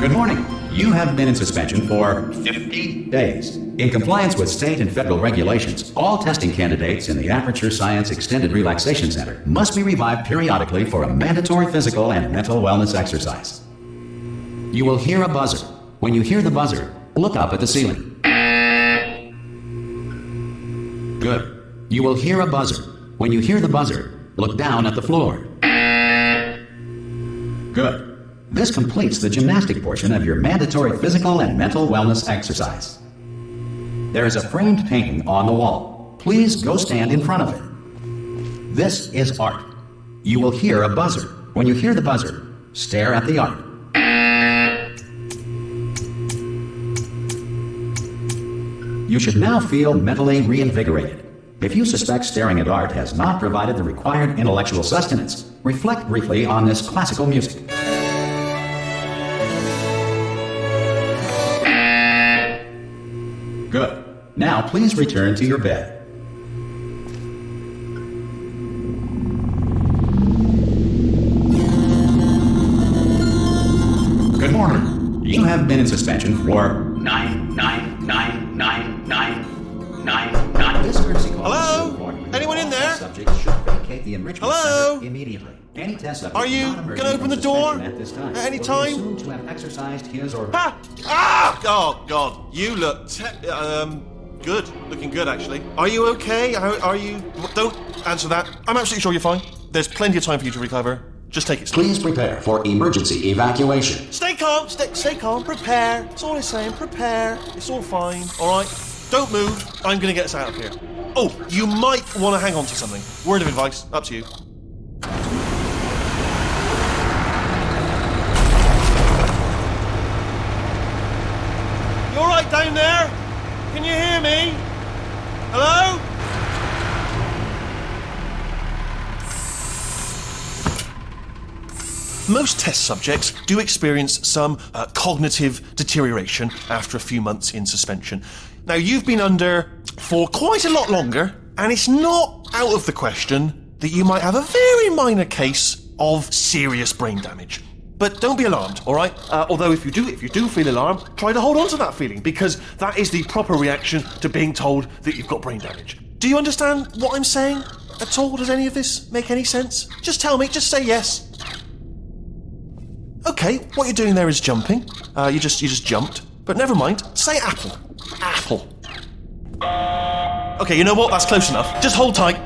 Good morning. You have been in suspension for 50 days. In compliance with state and federal regulations, all testing candidates in the Aperture Science Extended Relaxation Center must be revived periodically for a mandatory physical and mental wellness exercise. You will hear a buzzer. When you hear the buzzer, look up at the ceiling. Good. You will hear a buzzer. When you hear the buzzer, look down at the floor. Good. This completes the gymnastic portion of your mandatory physical and mental wellness exercise. There is a framed painting on the wall. Please go stand in front of it. This is art. You will hear a buzzer. When you hear the buzzer, stare at the art. You should now feel mentally reinvigorated. If you suspect staring at art has not provided the required intellectual sustenance, reflect briefly on this classical music. Good. Now please return to your bed. Good morning. You have been in suspension for 9999999. This courtesy call. Hello? Anyone in there? Subject should vacate the enrichment Hello? center immediately. Any test subject Are you not gonna open the door at this time at any will be time? assumed to have exercised his or her. Ha! Ah! Oh God, you look good. Looking good, actually. Are you okay? Are you? Don't answer that. I'm absolutely sure you're fine. There's plenty of time for you to recover. Just take it slow. Please prepare for emergency evacuation. Stay calm. Stay calm. Prepare. That's all I'm saying. Prepare. It's all fine. All right. Don't move. I'm gonna get us out of here. Oh, you might want to hang on to something. Word of advice. Up to you. You all right down there? Can you hear me? Hello? Most test subjects do experience some cognitive deterioration after a few months in suspension. Now, you've been under for quite a lot longer, and it's not out of the question that you might have a very minor case of serious brain damage. But don't be alarmed, all right? Although if you do feel alarmed, try to hold on to that feeling, because that is the proper reaction to being told that you've got brain damage. Do you understand what I'm saying at all? Does any of this make any sense? Just tell me, just say yes. Okay, what you're doing there is jumping. You just jumped. But never mind, say apple. Apple. Okay, you know what? That's close enough. Just hold tight.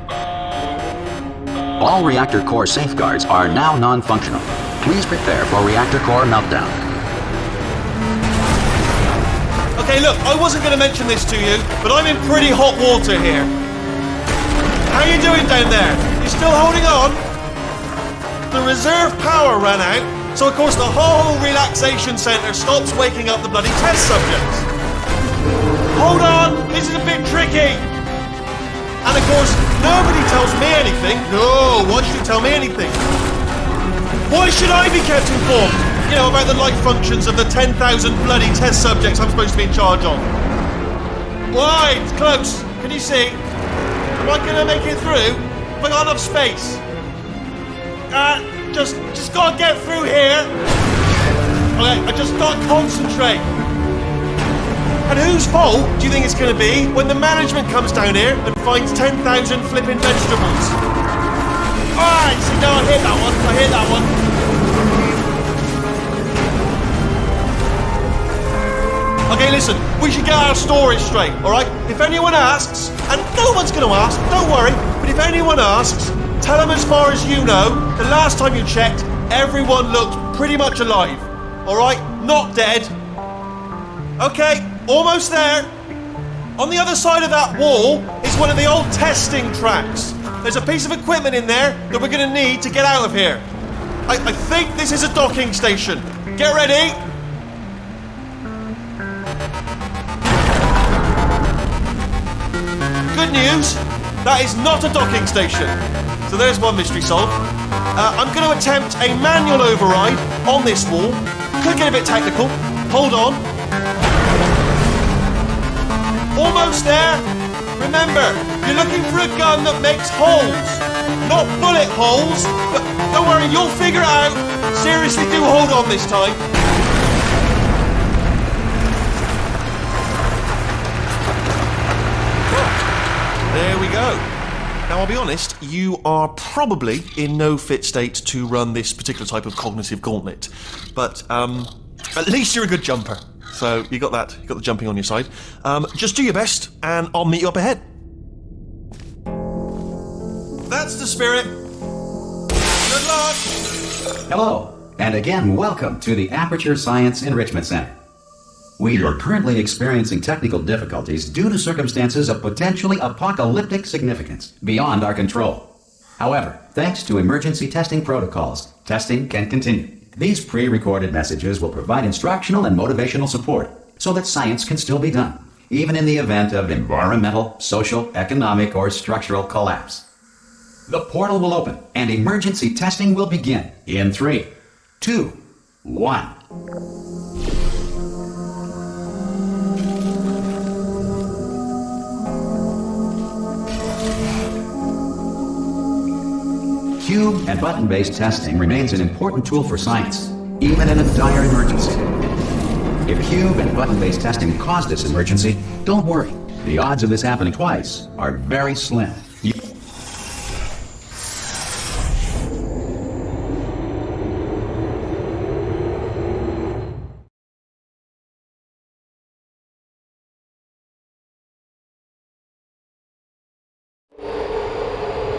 All reactor core safeguards are now non-functional. Please prepare for reactor core meltdown. Okay, look, I wasn't going to mention this to you, but I'm in pretty hot water here. How you doing down there? You still holding on? The reserve power ran out, so of course the whole relaxation centre stops waking up the bloody test subjects. Hold on, this is a bit tricky. And of course, nobody tells me anything. No, why should you tell me anything? Why should I be kept informed? You know, about the life functions of the 10,000 bloody test subjects I'm supposed to be in charge of. Why? It's close. Can you see? Am I gonna make it through? Have I got enough space? Just gotta get through here. Okay, I just gotta concentrate. And whose fault do you think it's going to be when the management comes down here and finds 10,000 flipping vegetables? Alright, see, no, I hear that one. Okay, listen, we should get our story straight, alright? If anyone asks, and no one's going to ask, don't worry, but if anyone asks, tell them as far as you know, the last time you checked, everyone looked pretty much alive, alright? Not dead. Okay. Almost there. On the other side of that wall is one of the old testing tracks. There's a piece of equipment in there that we're going to need to get out of here. I think this is a docking station. Get ready. Good news, that is not a docking station. So there's one mystery solved. I'm going to attempt a manual override on this wall. Could get a bit technical. Hold on. Almost there. Remember, you're looking for a gun that makes holes, not bullet holes. But don't worry, you'll figure it out. Seriously, do hold on this time. There we go. Now, I'll be honest, you are probably in no fit state to run this particular type of cognitive gauntlet. But, at least you're a good jumper. So, you got that. You got the jumping on your side. Just do your best, and I'll meet you up ahead. That's the spirit. Good luck. Hello, and again, welcome to the Aperture Science Enrichment Center. We are currently experiencing technical difficulties due to circumstances of potentially apocalyptic significance beyond our control. However, thanks to emergency testing protocols, testing can continue. These pre-recorded messages will provide instructional and motivational support so that science can still be done, even in the event of environmental, social, economic, or structural collapse. The portal will open and emergency testing will begin in 3, 2, 1. Cube and button-based testing remains an important tool for science, even in a dire emergency. If cube and button-based testing caused this emergency, don't worry. The odds of this happening twice are very slim.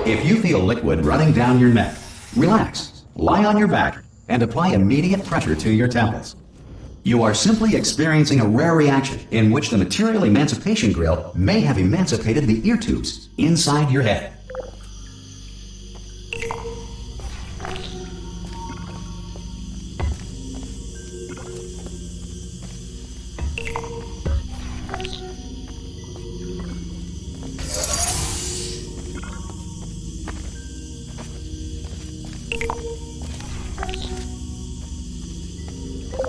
If you feel liquid running down your neck, relax, lie on your back, and apply immediate pressure to your temples. You are simply experiencing a rare reaction in which the material emancipation grill may have emancipated the ear tubes inside your head.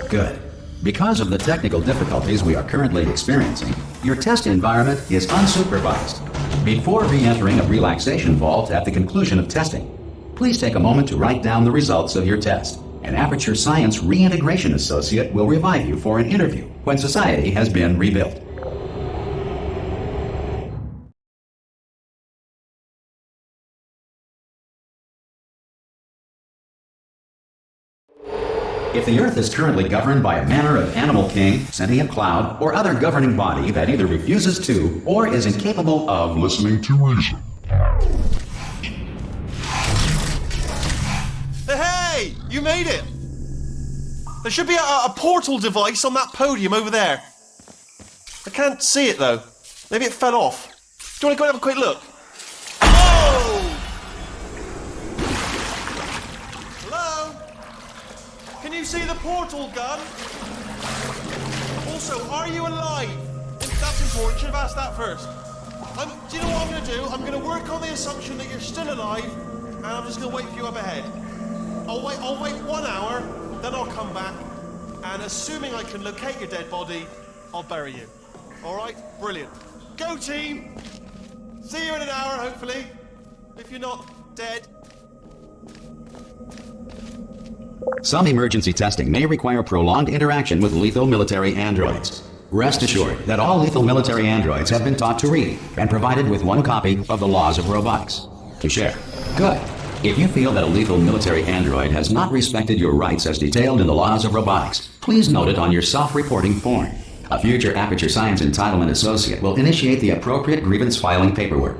Good. Because of the technical difficulties we are currently experiencing, your test environment is unsupervised. Before re-entering a relaxation vault at the conclusion of testing, please take a moment to write down the results of your test. An Aperture Science Reintegration Associate will revive you for an interview when society has been rebuilt. If the Earth is currently governed by a manner of animal king, sentient cloud, or other governing body that either refuses to or is incapable of listening to reason. Hey! You made it! There should be a portal device on that podium over there. I can't see it though. Maybe it fell off. Do you want to go and have a quick look? Oh! Hello? Can you see the portal gun? Also, are you alive? That's important. Should have asked that first. Do you know what I'm going to do? I'm going to work on the assumption that you're still alive, and I'm just going to wait for you up ahead. I'll wait 1 hour, then I'll come back, and assuming I can locate your dead body, I'll bury you. All right? Brilliant. Go team! See you in an hour, hopefully. If you're not dead. Some emergency testing may require prolonged interaction with lethal military androids. Rest assured that all lethal military androids have been taught to read and provided with 1 copy of the Laws of Robotics to share. Good. If you feel that a lethal military android has not respected your rights as detailed in the Laws of Robotics, please note it on your self-reporting form. A future Aperture Science Entitlement Associate will initiate the appropriate grievance filing paperwork.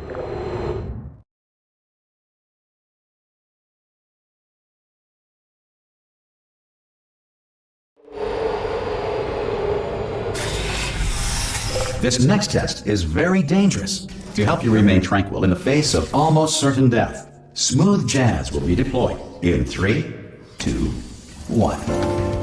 This next test is very dangerous. To help you remain tranquil in the face of almost certain death, smooth jazz will be deployed in 3, 2, 1.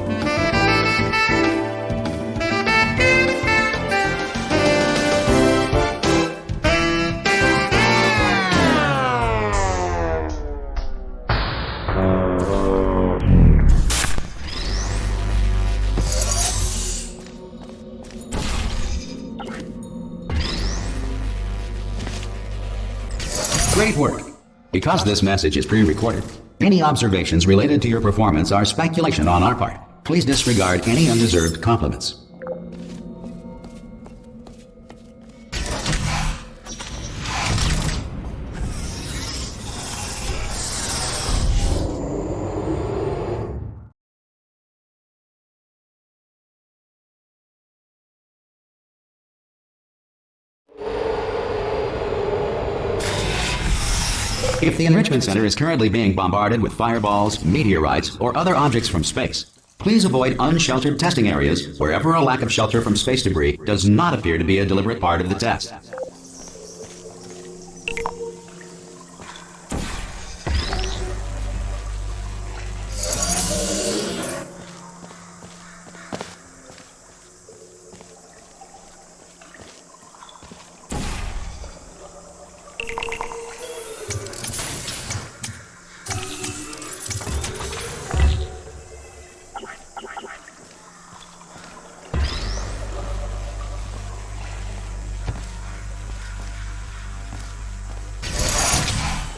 Great work. Because this message is pre-recorded, any observations related to your performance are speculation on our part. Please disregard any undeserved compliments. If the Enrichment Center is currently being bombarded with fireballs, meteorites, or other objects from space, please avoid unsheltered testing areas wherever a lack of shelter from space debris does not appear to be a deliberate part of the test.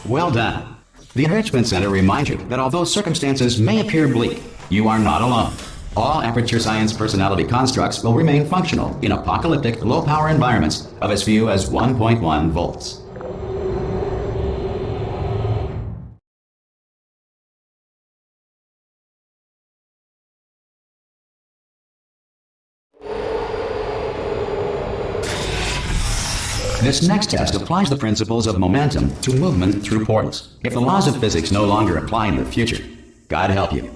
Well done. The Enrichment Center reminds you that although circumstances may appear bleak, you are not alone. All Aperture Science personality constructs will remain functional in apocalyptic, low-power environments of as few as 1.1 volts. This next test applies the principles of momentum to movement through portals. If the laws of physics no longer apply in the future, God help you.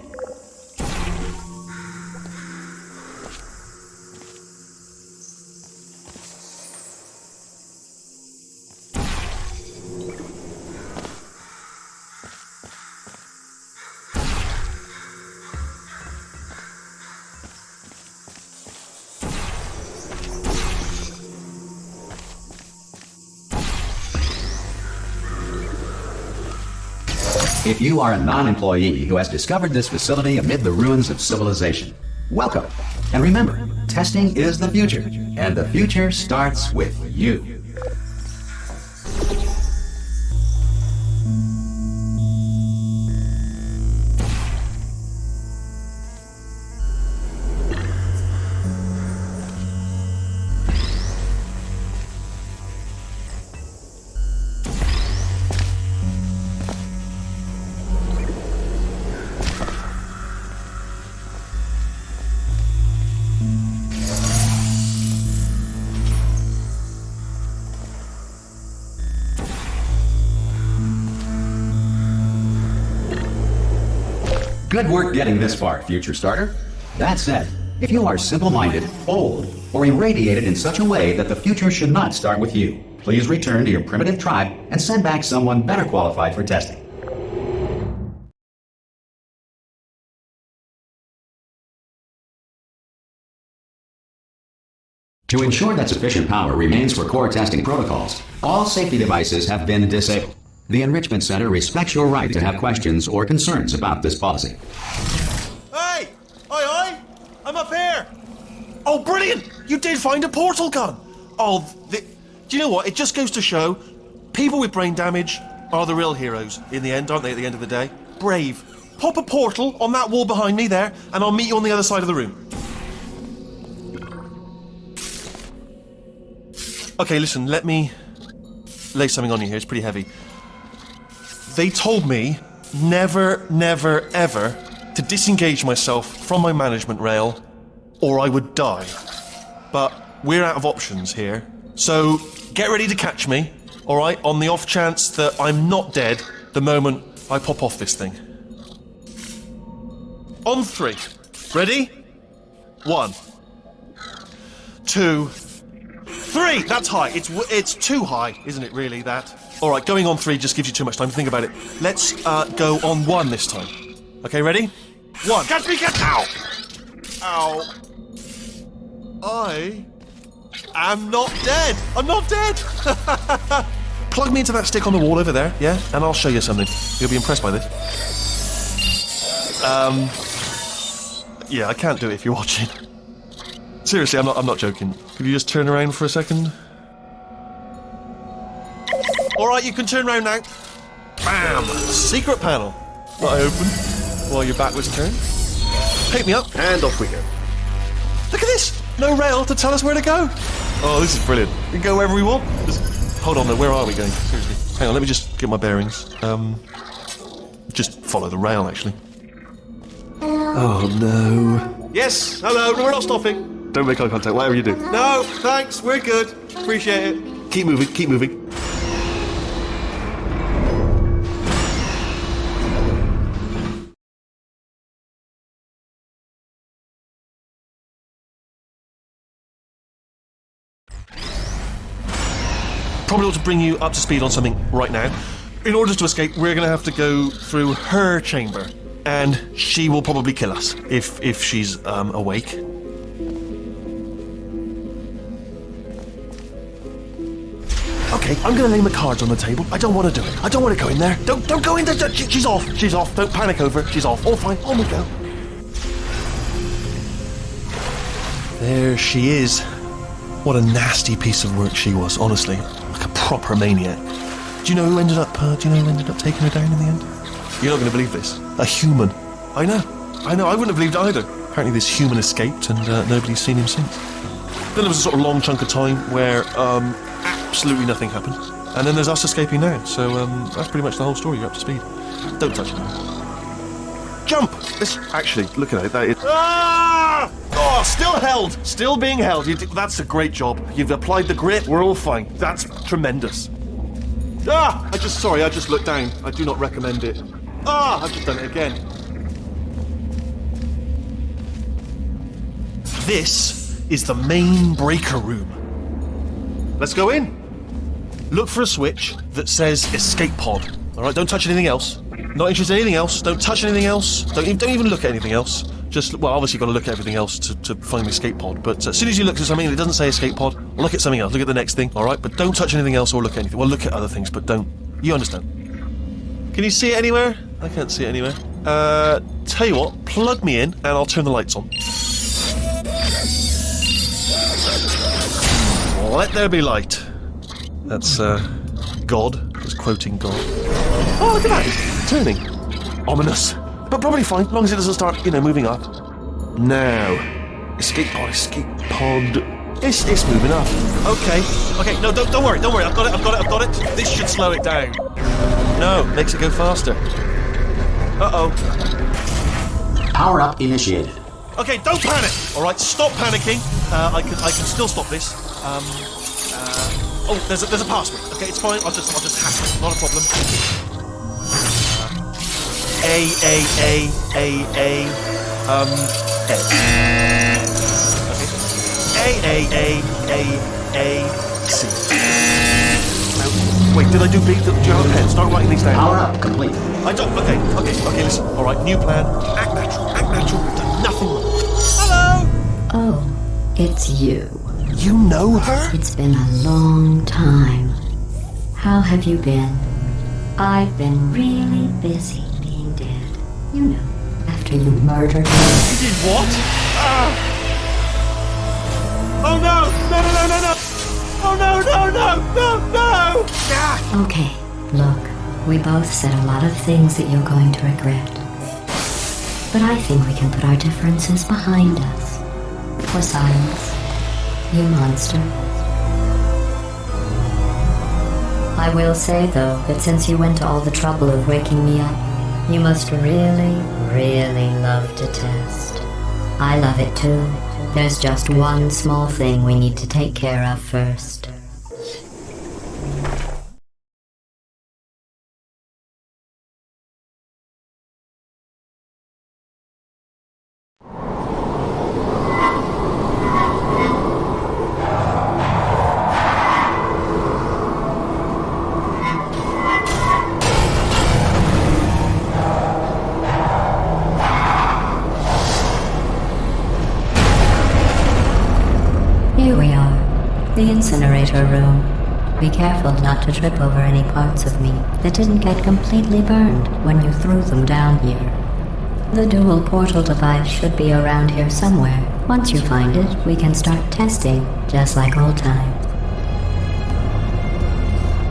If you are a non-employee who has discovered this facility amid the ruins of civilization, welcome. And remember, testing is the future, and the future starts with you. Good work getting this far, future starter. That said, if you are simple-minded, old, or irradiated in such a way that the future should not start with you, please return to your primitive tribe and send back someone better qualified for testing. To ensure that sufficient power remains for core testing protocols, all safety devices have been disabled. The Enrichment Center respects your right to have questions or concerns about this policy. Hey! Oi! I'm up here! Oh, brilliant! You did find a portal gun! Oh, do you know what? It just goes to show, people with brain damage are the real heroes in the end, aren't they, at the end of the day? Brave. Pop a portal on that wall behind me there, and I'll meet you on the other side of the room. Okay, listen, let me lay something on you here. It's pretty heavy. They told me never, never, ever to disengage myself from my management rail or I would die. But we're out of options here. So get ready to catch me, all right, on the off chance that I'm not dead the moment I pop off this thing. On 3. Ready? 1, 2, 3! That's high. It's too high, isn't it, really, that? All right, going on 3 just gives you too much time to think about it. Let's go on 1 this time. Okay, ready? 1. Catch me, catch! Ow! Ow. I am not dead. I'm not dead. Plug me into that stick on the wall over there, yeah? And I'll show you something. You'll be impressed by this. Yeah, I can't do it if you're watching. Seriously, I'm not joking. Could you just turn around for a second? Alright, you can turn around now. Bam! Secret panel. That I open while your back was turned. Pick me up, and off we go. Look at this! No rail to tell us where to go. Oh, this is brilliant. We can go wherever we want. Hold on, though, where are we going? Seriously. Hang on, let me just get my bearings. Just follow the rail, actually. Oh, no. Yes, hello, no, we're not stopping. Don't make eye contact, whatever you do. No, thanks, we're good. Appreciate it. Keep moving, keep moving. probably ought to bring you up to speed on something right now. In order to escape, we're going to have to go through her chamber. And she will probably kill us, if she's awake. Okay, I'm gonna lay my cards on the table. I don't want to do it. I don't want to go in there. Don't go in there. She's off. She's off. Don't panic over it. She's off. All fine. On we go. There she is. What a nasty piece of work she was, honestly. Like a proper maniac. Do you know who ended up taking her down in the end? You're not going to believe this. A human. I know. I wouldn't have believed it either. Apparently this human escaped and nobody's seen him since. Then there was a sort of long chunk of time where absolutely nothing happened. And then there's us escaping now. So that's pretty much the whole story. You're up to speed. Don't touch it. Jump! Actually, look at it. That is... Ah! Oh, still held. Still being held. That's a great job. You've applied the grip. We're all fine. That's tremendous. Ah! I just looked down. I do not recommend it. Ah! I've just done it again. This is the main breaker room. Let's go in. Look for a switch that says escape pod. Alright, don't touch anything else. Not interested in anything else. Don't touch anything else. Don't even look at anything else. Just, well, obviously you've got to look at everything else to find the escape pod. But as soon as you look at something and it doesn't say escape pod, look at something else. Look at the next thing, alright? But don't touch anything else or look at anything. Well, look at other things, but don't. You understand. Can you see it anywhere? I can't see it anywhere. Tell you what, plug me in and I'll turn the lights on. Let there be light. That's, God. I was quoting God. Oh, look at that. It's turning. Ominous. But probably fine, as long as it doesn't start, moving up. Now. Escape pod. It's moving up. Okay, no, don't worry. I've got it. This should slow it down. No, makes it go faster. Uh-oh. Power up initiated. Okay, don't panic! Alright, stop panicking. I can still stop this. Oh, there's a password. Okay, it's fine. I'll just hack it. Not a problem. A. C. Wait, did I do B? Do you have a pen? Start writing these down. Power up complete. I don't. Okay, listen. Alright, new plan. Act natural. We've done nothing wrong. Hello! Oh, it's you. You know her? It's been a long time. How have you been? I've been really busy being dead. You know, after you murdered me. You did what? Oh no! No! Oh no! Okay, look, we both said a lot of things that you're going to regret. But I think we can put our differences behind us. For silence. You monster. I will say, though, that since you went to all the trouble of waking me up, you must really, really love to test. I love it too. There's just one small thing we need to take care of first. Here we are, the Incinerator Room. Be careful not to trip over any parts of me that didn't get completely burned when you threw them down here. The dual portal device should be around here somewhere. Once you find it, we can start testing, just like old times.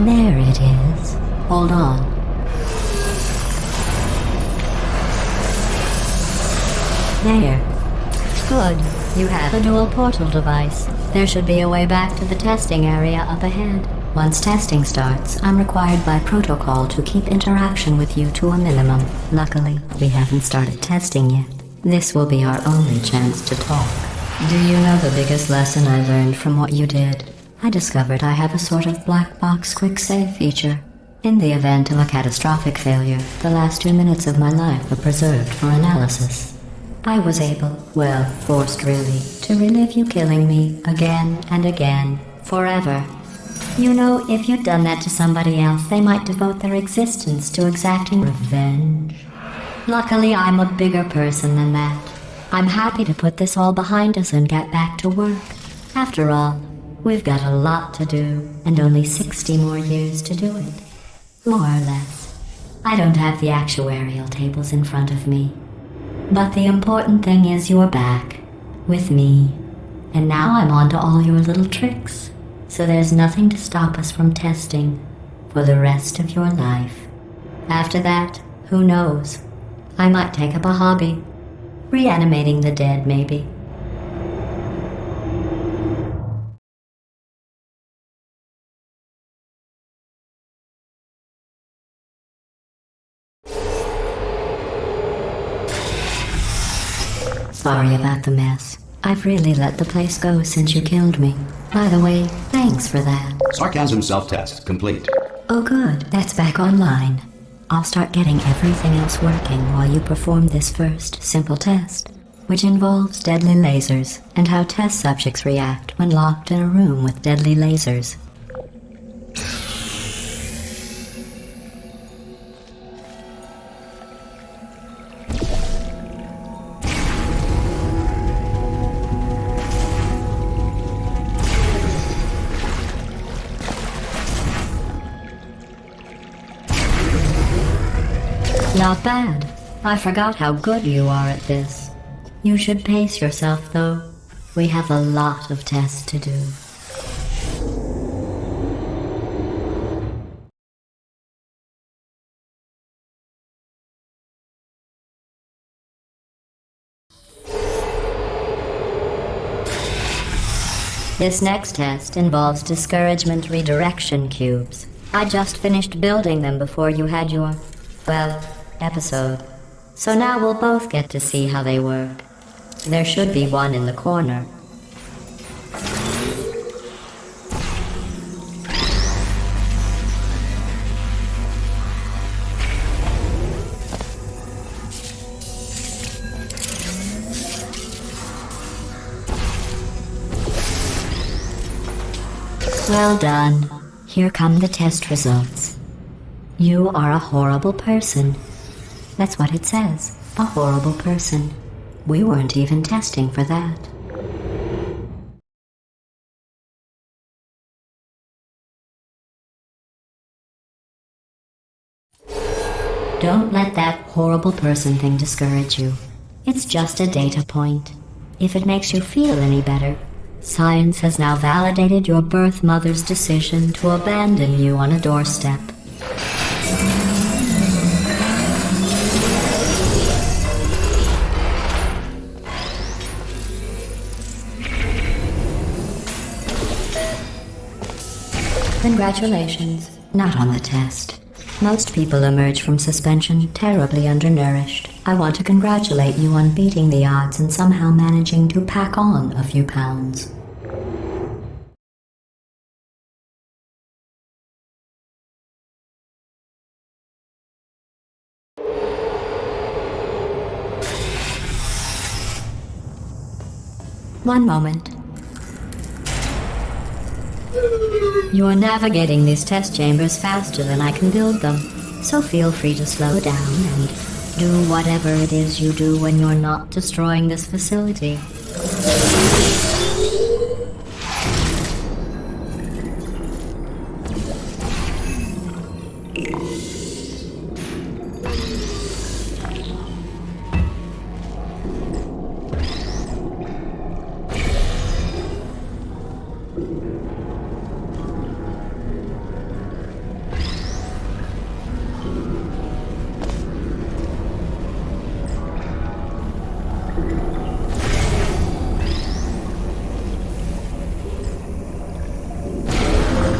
There it is. Hold on. There. Good. You have a dual portal device. There should be a way back to the testing area up ahead. Once testing starts, I'm required by protocol to keep interaction with you to a minimum. Luckily, we haven't started testing yet. This will be our only chance to talk. Do you know the biggest lesson I learned from what you did? I discovered I have a sort of black box quick save feature. In the event of a catastrophic failure, the last 2 minutes of my life are preserved for analysis. I was able, well, forced really, to relive you killing me again and again, forever. You know, if you'd done that to somebody else, they might devote their existence to exacting revenge. Luckily, I'm a bigger person than that. I'm happy to put this all behind us and get back to work. After all, we've got a lot to do, and only 60 more years to do it. More or less. I don't have the actuarial tables in front of me. But the important thing is you're back. With me. And now I'm on to all your little tricks. So there's nothing to stop us from testing for the rest of your life. After that, who knows? I might take up a hobby. Reanimating the dead, maybe. Sorry about the mess. I've really let the place go since you killed me. By the way, thanks for that. Sarcasm self-test complete. Oh good, that's back online. I'll start getting everything else working while you perform this first, simple test, which involves deadly lasers and how test subjects react when locked in a room with deadly lasers. Not bad. I forgot how good you are at this. You should pace yourself, though. We have a lot of tests to do. This next test involves discouragement redirection cubes. I just finished building them before you had your, well, episode. So now we'll both get to see how they work. There should be one in the corner. Well done. Here come the test results. You are a horrible person. That's what it says. A horrible person. We weren't even testing for that. Don't let that horrible person thing discourage you. It's just a data point. If it makes you feel any better, science has now validated your birth mother's decision to abandon you on a doorstep. Congratulations. Not on the test. Most people emerge from suspension terribly undernourished. I want to congratulate you on beating the odds and somehow managing to pack on a few pounds. One moment. You're navigating these test chambers faster than I can build them, so feel free to slow down and do whatever it is you do when you're not destroying this facility.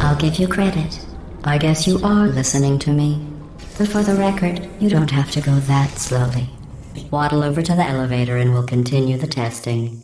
I'll give you credit. I guess you are listening to me. But for the record, you don't have to go that slowly. Waddle over to the elevator and we'll continue the testing.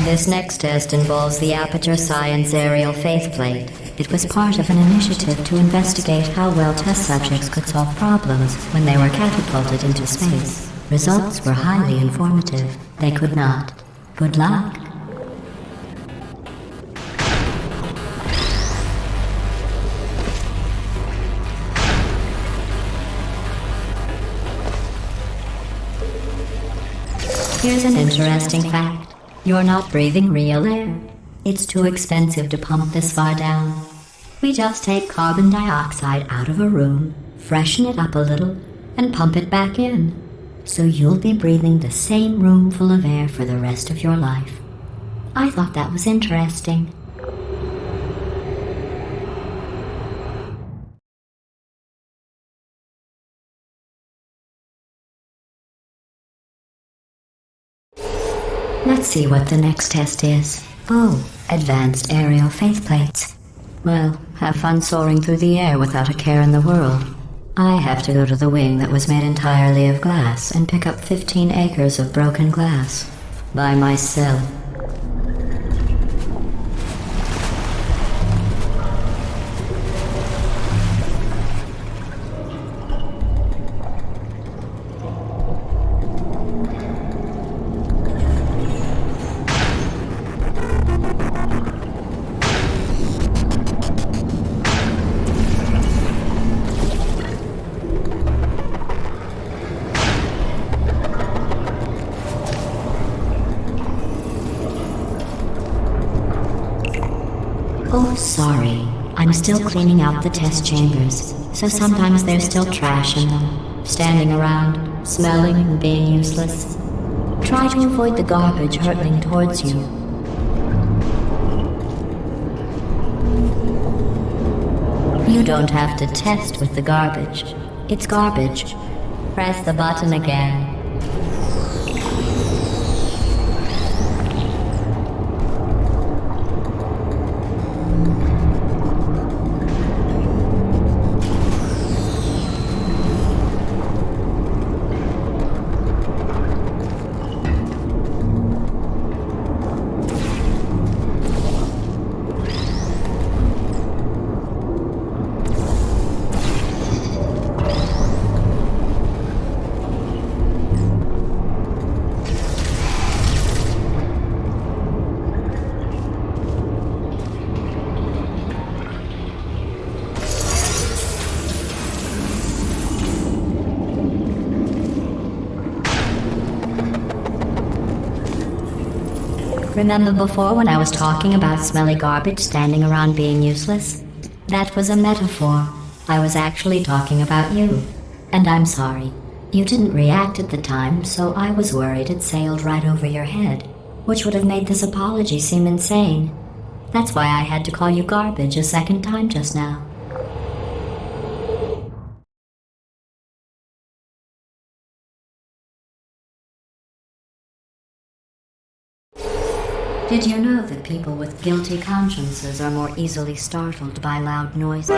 This next test involves the Aperture Science Aerial Faceplate. It was part of an initiative to investigate how well test subjects could solve problems when they were catapulted into space. Results were highly informative. They could not. Good luck. Here's an interesting fact. You're not breathing real air. It's too expensive to pump this far down. We just take carbon dioxide out of a room, freshen it up a little, and pump it back in. So you'll be breathing the same room full of air for the rest of your life. I thought that was interesting. Let's see what the next test is. Oh, advanced aerial faceplates. Well, have fun soaring through the air without a care in the world. I have to go to the wing that was made entirely of glass and pick up 15 acres of broken glass. By myself. Oh, sorry. I'm still cleaning out the test chambers, so sometimes there's still trash in them, standing around, smelling and being useless. Try to avoid the garbage hurtling towards you. You don't have to test with the garbage. It's garbage. Press the button again. Remember before when I was talking about smelly garbage standing around being useless? That was a metaphor. I was actually talking about you. And I'm sorry. You didn't react at the time, so I was worried it sailed right over your head, which would have made this apology seem insane. That's why I had to call you garbage a second time just now. Did you know that people with guilty consciences are more easily startled by loud noises?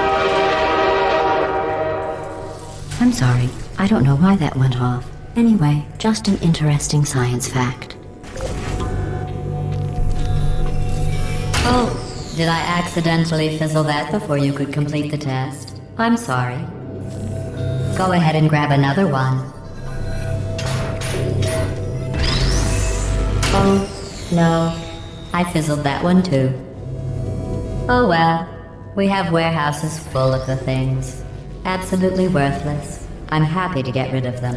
I'm sorry, I don't know why that went off. Anyway, just an interesting science fact. Oh, did I accidentally fizzle that before you could complete the test? I'm sorry. Go ahead and grab another one. Oh, no. I fizzled that one too. Oh well, we have warehouses full of the things. Absolutely worthless. I'm happy to get rid of them.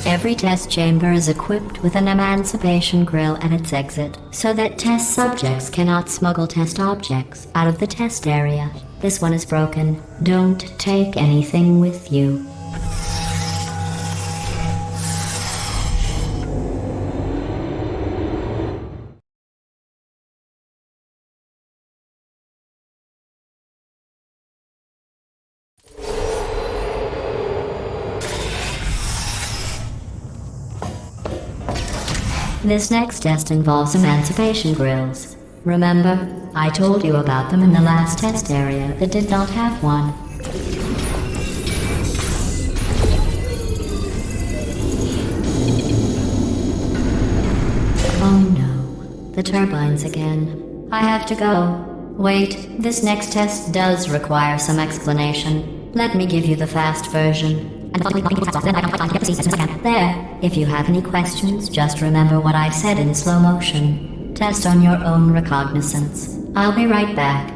Every test chamber is equipped with an emancipation grill at its exit, so that test subjects cannot smuggle test objects out of the test area. This one is broken. Don't take anything with you. This next test involves emancipation grills. Remember, I told you about them in the last test area that did not have one. Oh no, the turbines again. I have to go. Wait, this next test does require some explanation. Let me give you the fast version. There, if you have any questions, just remember what I said in slow motion. Test on your own recognizance. I'll be right back.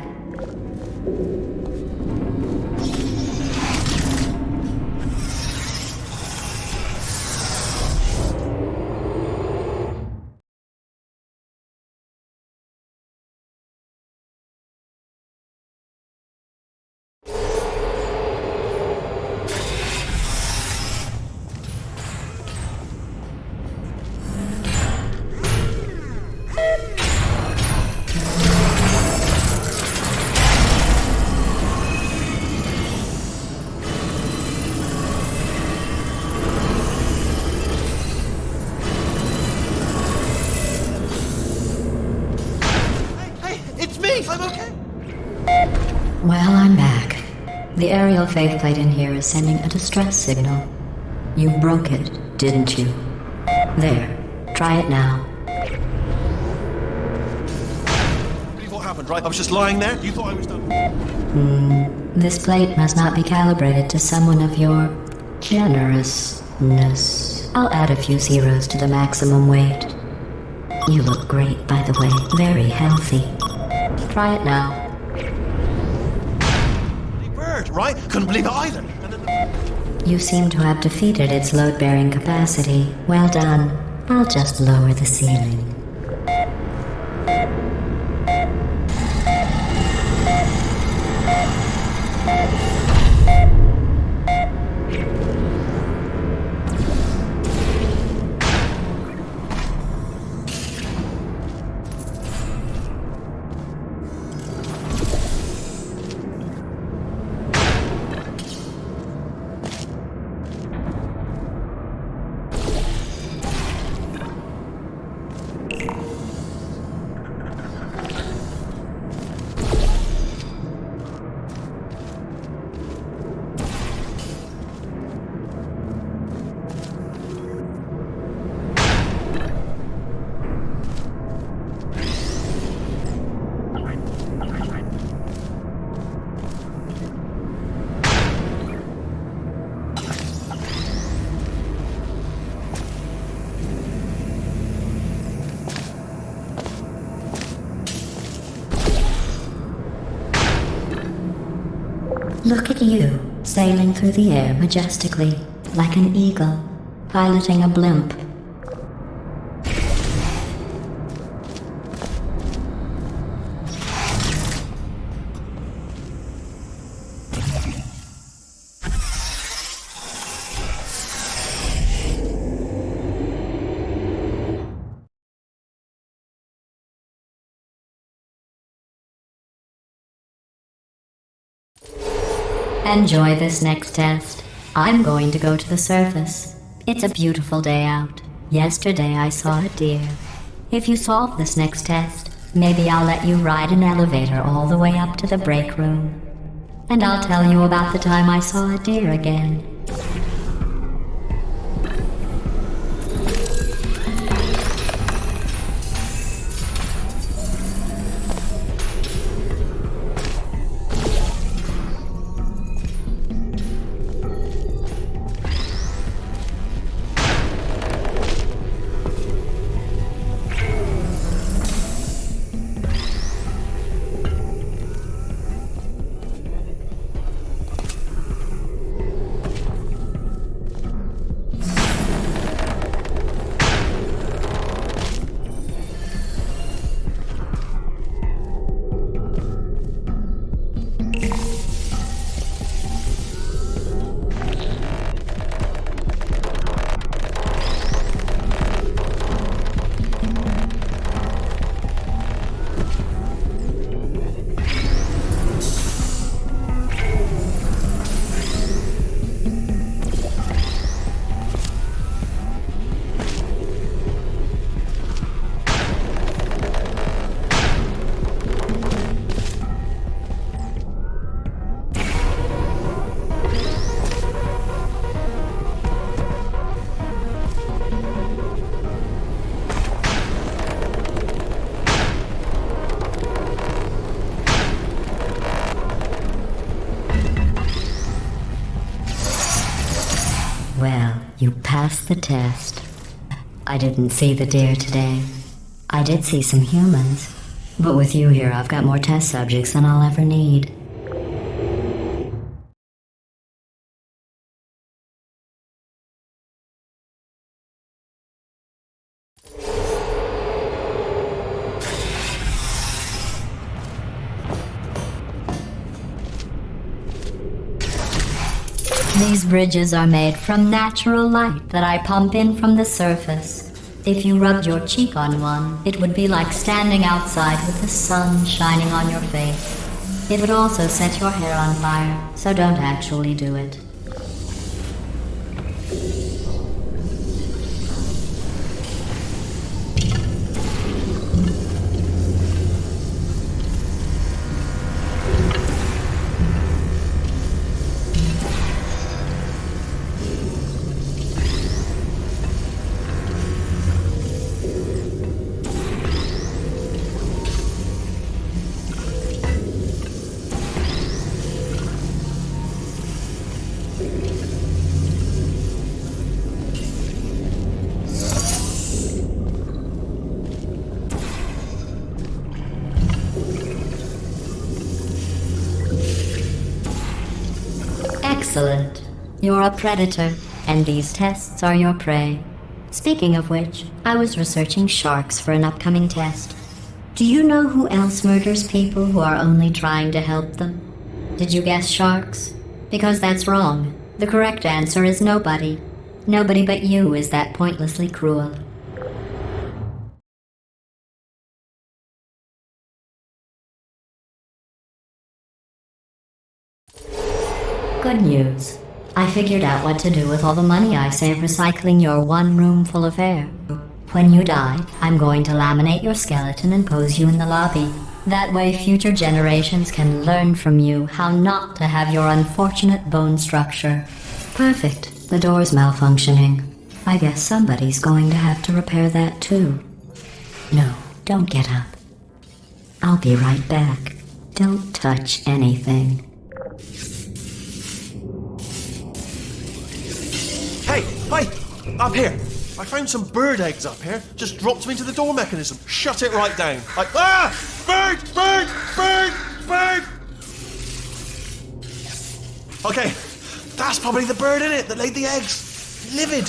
I'm okay. Well, I'm back. The aerial faceplate in here is sending a distress signal. You broke it, didn't you? There. Try it now. Believe what happened, right? I was just lying there. You thought I was done. This plate must not be calibrated to someone of your generousness. I'll add a few zeros to the maximum weight. You look great, by the way. Very healthy. Try it now. Bloody bird, right? Couldn't believe it either. And then You seem to have defeated its load-bearing capacity. Well done. I'll just lower the ceiling. Look at you, sailing through the air majestically, like an eagle, piloting a blimp. Enjoy this next test. I'm going to go to the surface. It's a beautiful day out. Yesterday I saw a deer. If you solve this next test, maybe I'll let you ride an elevator all the way up to the break room. And I'll tell you about the time I saw a deer again. pass the test. I didn't see the deer today. I did see some humans. But with you here, I've got more test subjects than I'll ever need. These bridges are made from natural light that I pump in from the surface. If you rubbed your cheek on one, it would be like standing outside with the sun shining on your face. It would also set your hair on fire, so don't actually do it. Excellent. You're a predator, and these tests are your prey. Speaking of which, I was researching sharks for an upcoming test. Do you know who else murders people who are only trying to help them? Did you guess sharks? Because that's wrong. The correct answer is nobody. Nobody but you is that pointlessly cruel. Good news. I figured out what to do with all the money I save recycling your one room full of air. When you die, I'm going to laminate your skeleton and pose you in the lobby. That way future generations can learn from you how not to have your unfortunate bone structure. Perfect. The door's malfunctioning. I guess somebody's going to have to repair that too. No, don't get up. I'll be right back. Don't touch anything. Hey, hi! Up here! I found some bird eggs up here. Just dropped them into the door mechanism. Shut it right down. Like, ah! Bird! Bird! Bird! Bird! Okay, that's probably the bird in it that laid the eggs. Livid.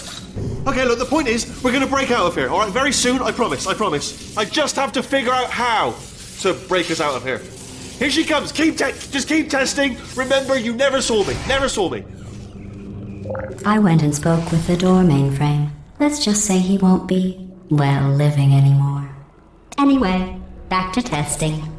Okay, look, the point is, we're gonna break out of here, alright? Very soon, I promise, I promise. I just have to figure out how to break us out of here. Here she comes, just keep testing. Remember, you never saw me, never saw me. I went and spoke with the door mainframe. Let's just say he won't be, well, living anymore. Anyway, back to testing.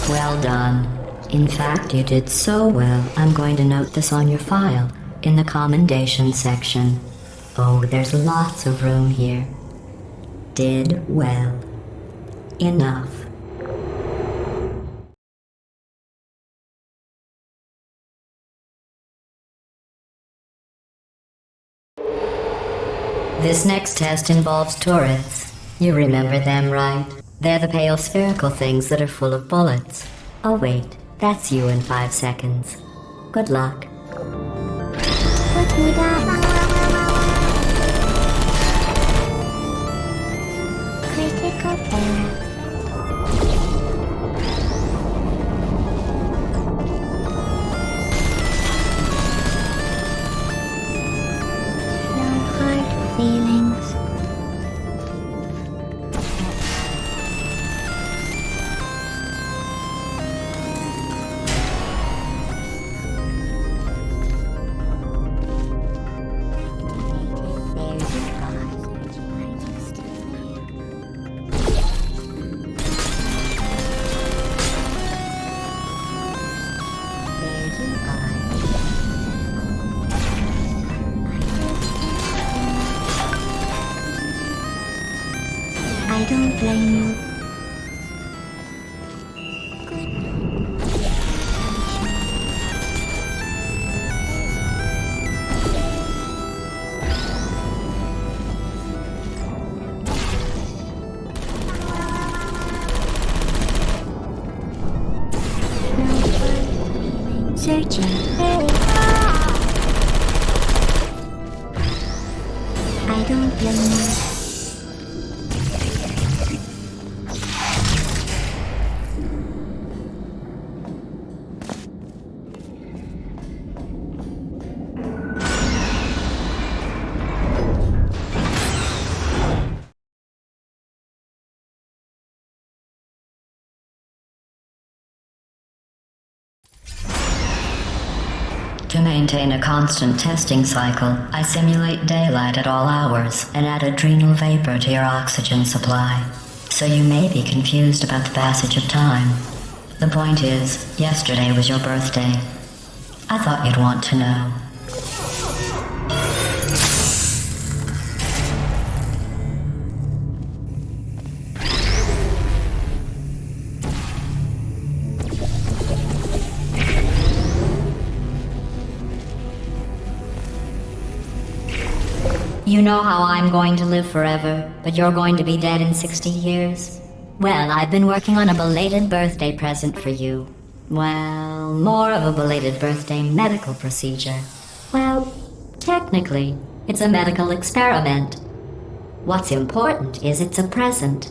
Well done. In fact, you did so well, I'm going to note this on your file, in the commendation section. Oh, there's lots of room here. Did well. Enough. This next test involves turrets. You remember them, right? They're the pale spherical things that are full of bullets. Oh wait, that's you in 5 seconds. Good luck. Put me down. Critical fail. No hard feelings. I don't blame you. Searching. I don't blame you. To maintain a constant testing cycle, I simulate daylight at all hours and add adrenal vapor to your oxygen supply. So you may be confused about the passage of time. The point is, yesterday was your birthday. I thought you'd want to know. You know how I'm going to live forever, but you're going to be dead in 60 years? Well, I've been working on a belated birthday present for you. Well, more of a belated birthday medical procedure. Well, technically, it's a medical experiment. What's important is it's a present.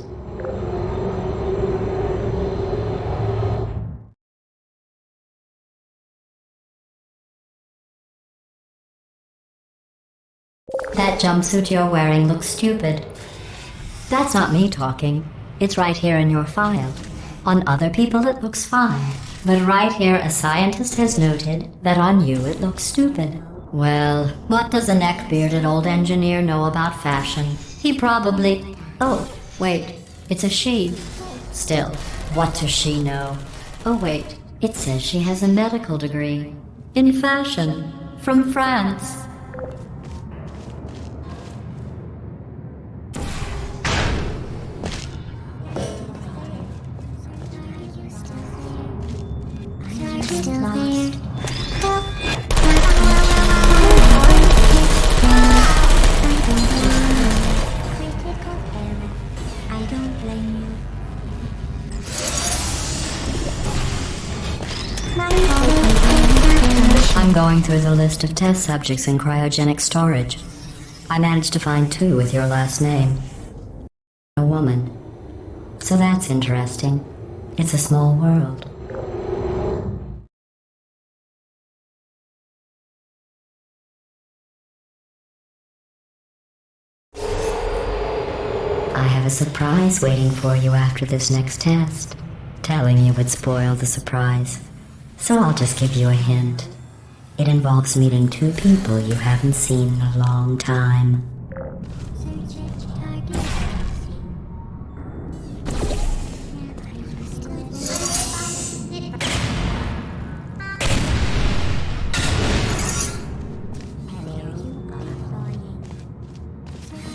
That jumpsuit you're wearing looks stupid. That's not me talking. It's right here in your file. On other people it looks fine. But right here a scientist has noted that on you it looks stupid. Well, what does a neck-bearded old engineer know about fashion? He probably... Oh, wait. It's a she. Still, what does she know? Oh wait, it says she has a medical degree. In fashion. From France. I'm going through the list of test subjects in cryogenic storage. I managed to find 2 with your last name. A woman. So that's interesting. It's a small world. I have a surprise waiting for you after this next test. Telling you would spoil the surprise. So I'll just give you a hint. It involves meeting 2 people you haven't seen in a long time.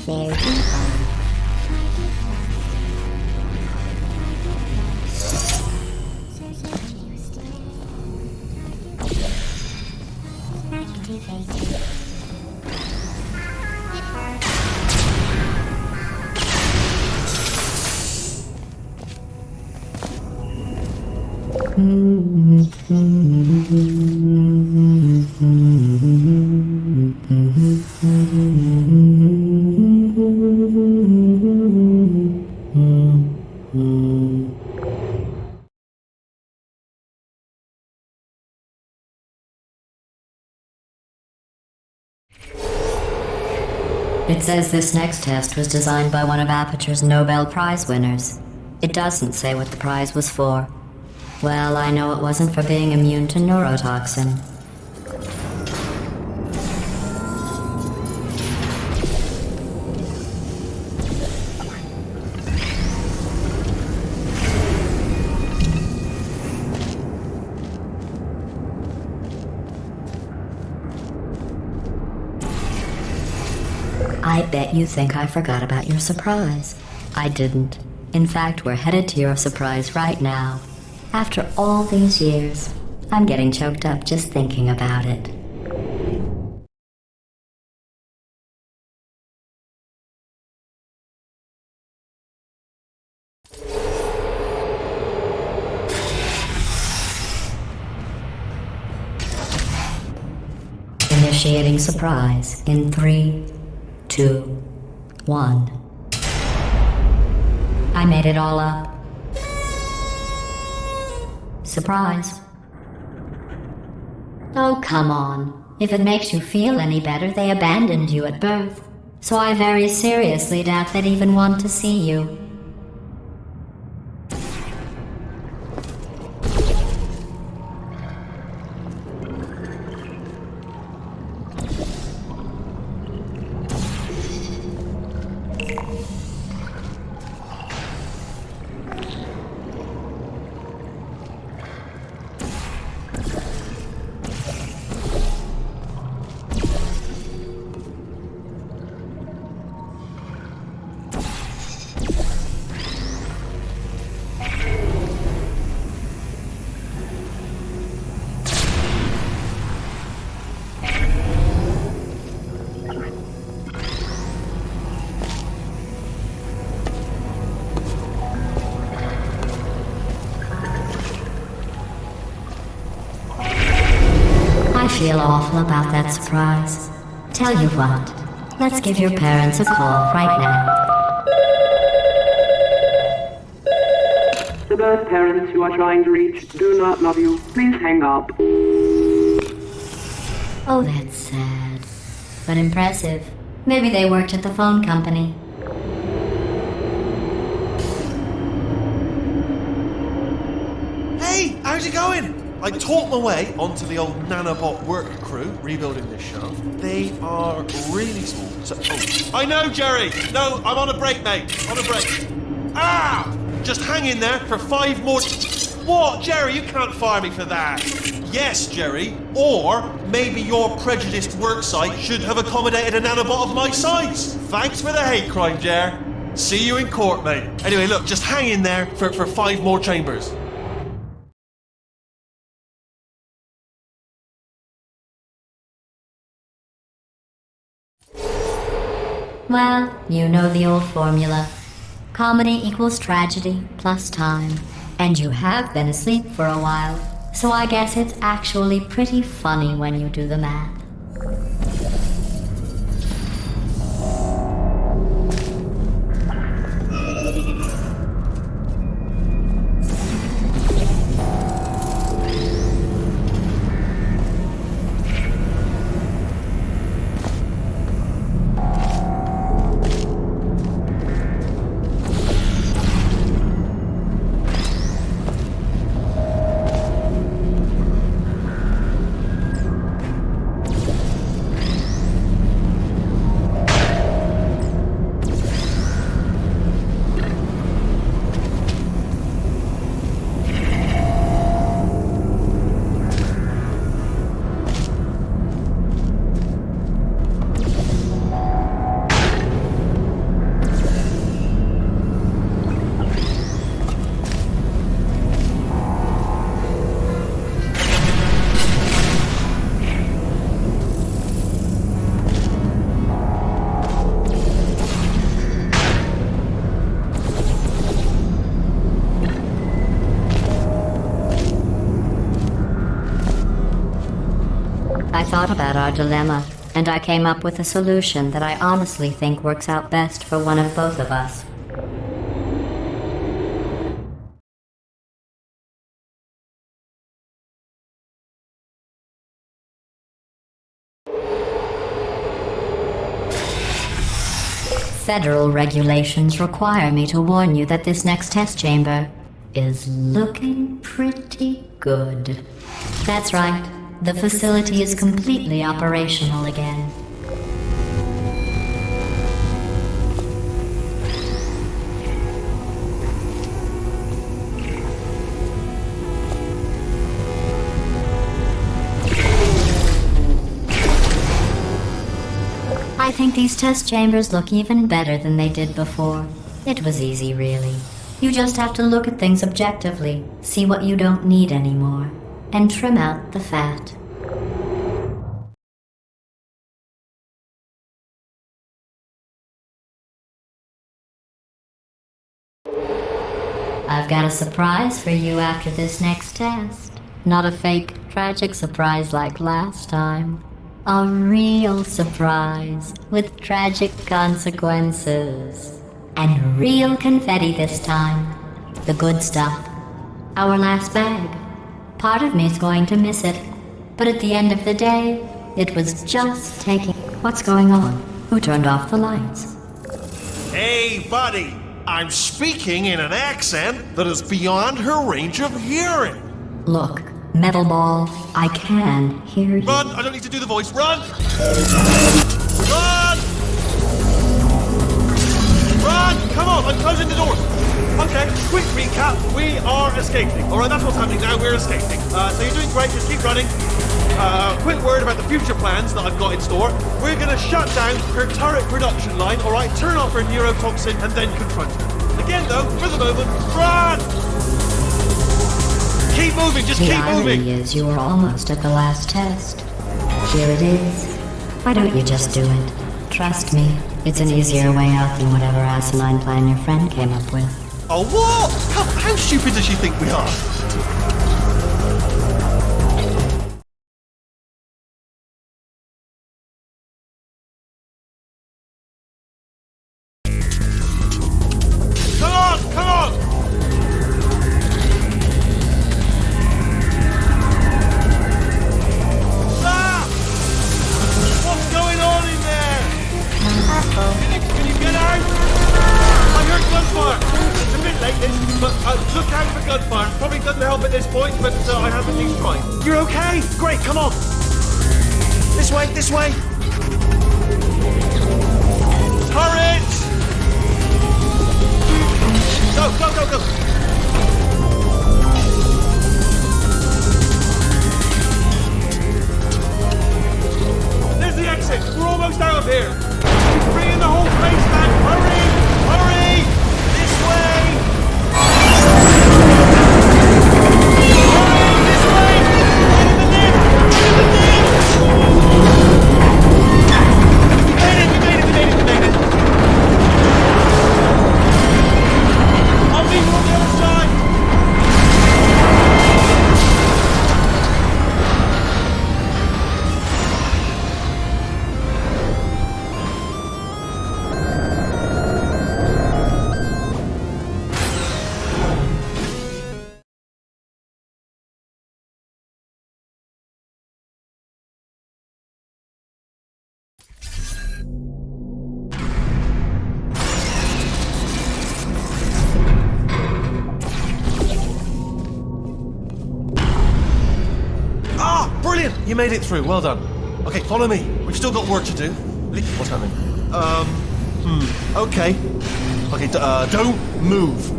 There you are. It says this next test was designed by one of Aperture's Nobel Prize winners. It doesn't say what the prize was for. Well, I know it wasn't for being immune to neurotoxin. I bet you think I forgot about your surprise. I didn't. In fact, we're headed to your surprise right now. After all these years, I'm getting choked up just thinking about it. Initiating surprise in 3, 2, 1. I made it all up. Surprise. Oh, come on. If it makes you feel any better, they abandoned you at birth. So I very seriously doubt they'd even want to see you. I feel awful about that surprise. Tell you what, let's give your parents a call right now. The birth parents you are trying to reach do not love you. Please hang up. Oh, that's sad. But impressive. Maybe they worked at the phone company. Hey, how's it going? I talked my way onto the old nanobot work crew rebuilding this shaft. They are really small. So, I know, Jerry. No, I'm on a break, mate. On a break. Ah! Just hang in there for 5 more. What, Jerry? You can't fire me for that. Yes, Jerry. Or maybe your prejudiced worksite should have accommodated a nanobot of my size. Thanks for the hate crime, Jer. See you in court, mate. Anyway, look, just hang in there for 5 more chambers. Well, you know the old formula. Comedy equals tragedy plus time. And you have been asleep for a while, so I guess it's actually pretty funny when you do the math. I thought about our dilemma, and I came up with a solution that I honestly think works out best for one of both of us. Federal regulations require me to warn you that this next test chamber is looking pretty good. That's right. The facility is completely operational again. I think these test chambers look even better than they did before. It was easy, really. You just have to look at things objectively, see what you don't need anymore, and trim out the fat. I've got a surprise for you after this next test. Not a fake, tragic surprise like last time. A real surprise with tragic consequences. And real confetti this time. The good stuff. Our last bag. Part of me's going to miss it. But at the end of the day, it was just taking... What's going on? Who turned off the lights? Hey, buddy! I'm speaking in an accent that is beyond her range of hearing. Look, Metal Ball, I can hear you. Run! I don't need to do the voice. Run! Run! Run! Come on, I'm closing the door. Okay, quick recap. We are escaping. Alright, that's what's happening now. We're escaping. So you're doing great. Just keep running. Quick word about the future plans that I've got in store. We're going to shut down her turret production line, alright? Turn off her neurotoxin and then confront her. Again, though, for the moment, run! Keep moving, just keep moving! The irony is you were almost at the last test. Here it is. Why don't you just do it? Trust me, it's an easier way out than whatever asinine plan your friend came up with. Oh, what? How stupid does she think we are? Look out for gunfire. Probably doesn't help at this point, but I have at least tried. You're okay? Great, come on. This way, this way. Turrets! Go, go, go, go. There's the exit. We're almost out of here. Bring in the whole place back. Hurry! Hurry! This way! You made it through, well done. Okay, follow me. We've still got work to do. What's happening? Okay. Okay, don't move.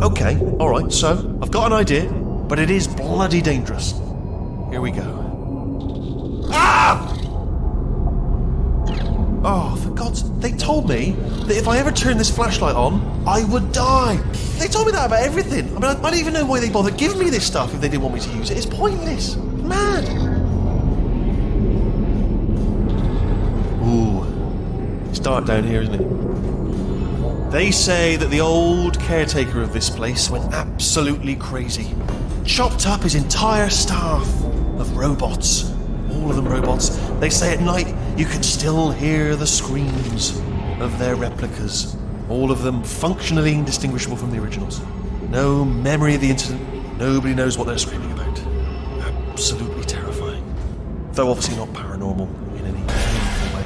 Okay, alright, so, I've got an idea, but it is bloody dangerous. Here we go. Ah! Oh, for God's... They told me that if I ever turned this flashlight on, I would die. They told me that about everything. I mean, I don't even know why they bothered giving me this stuff if they didn't want me to use it. It's pointless. Mad. Ooh. It's dark down here, isn't it? They say that the old caretaker of this place went absolutely crazy. Chopped up his entire staff of robots. All of them robots. They say at night you can still hear the screams of their replicas. All of them functionally indistinguishable from the originals. No memory of the incident. Nobody knows what they're screaming about. Absolutely terrifying. Though obviously not paranormal in any meaningful way.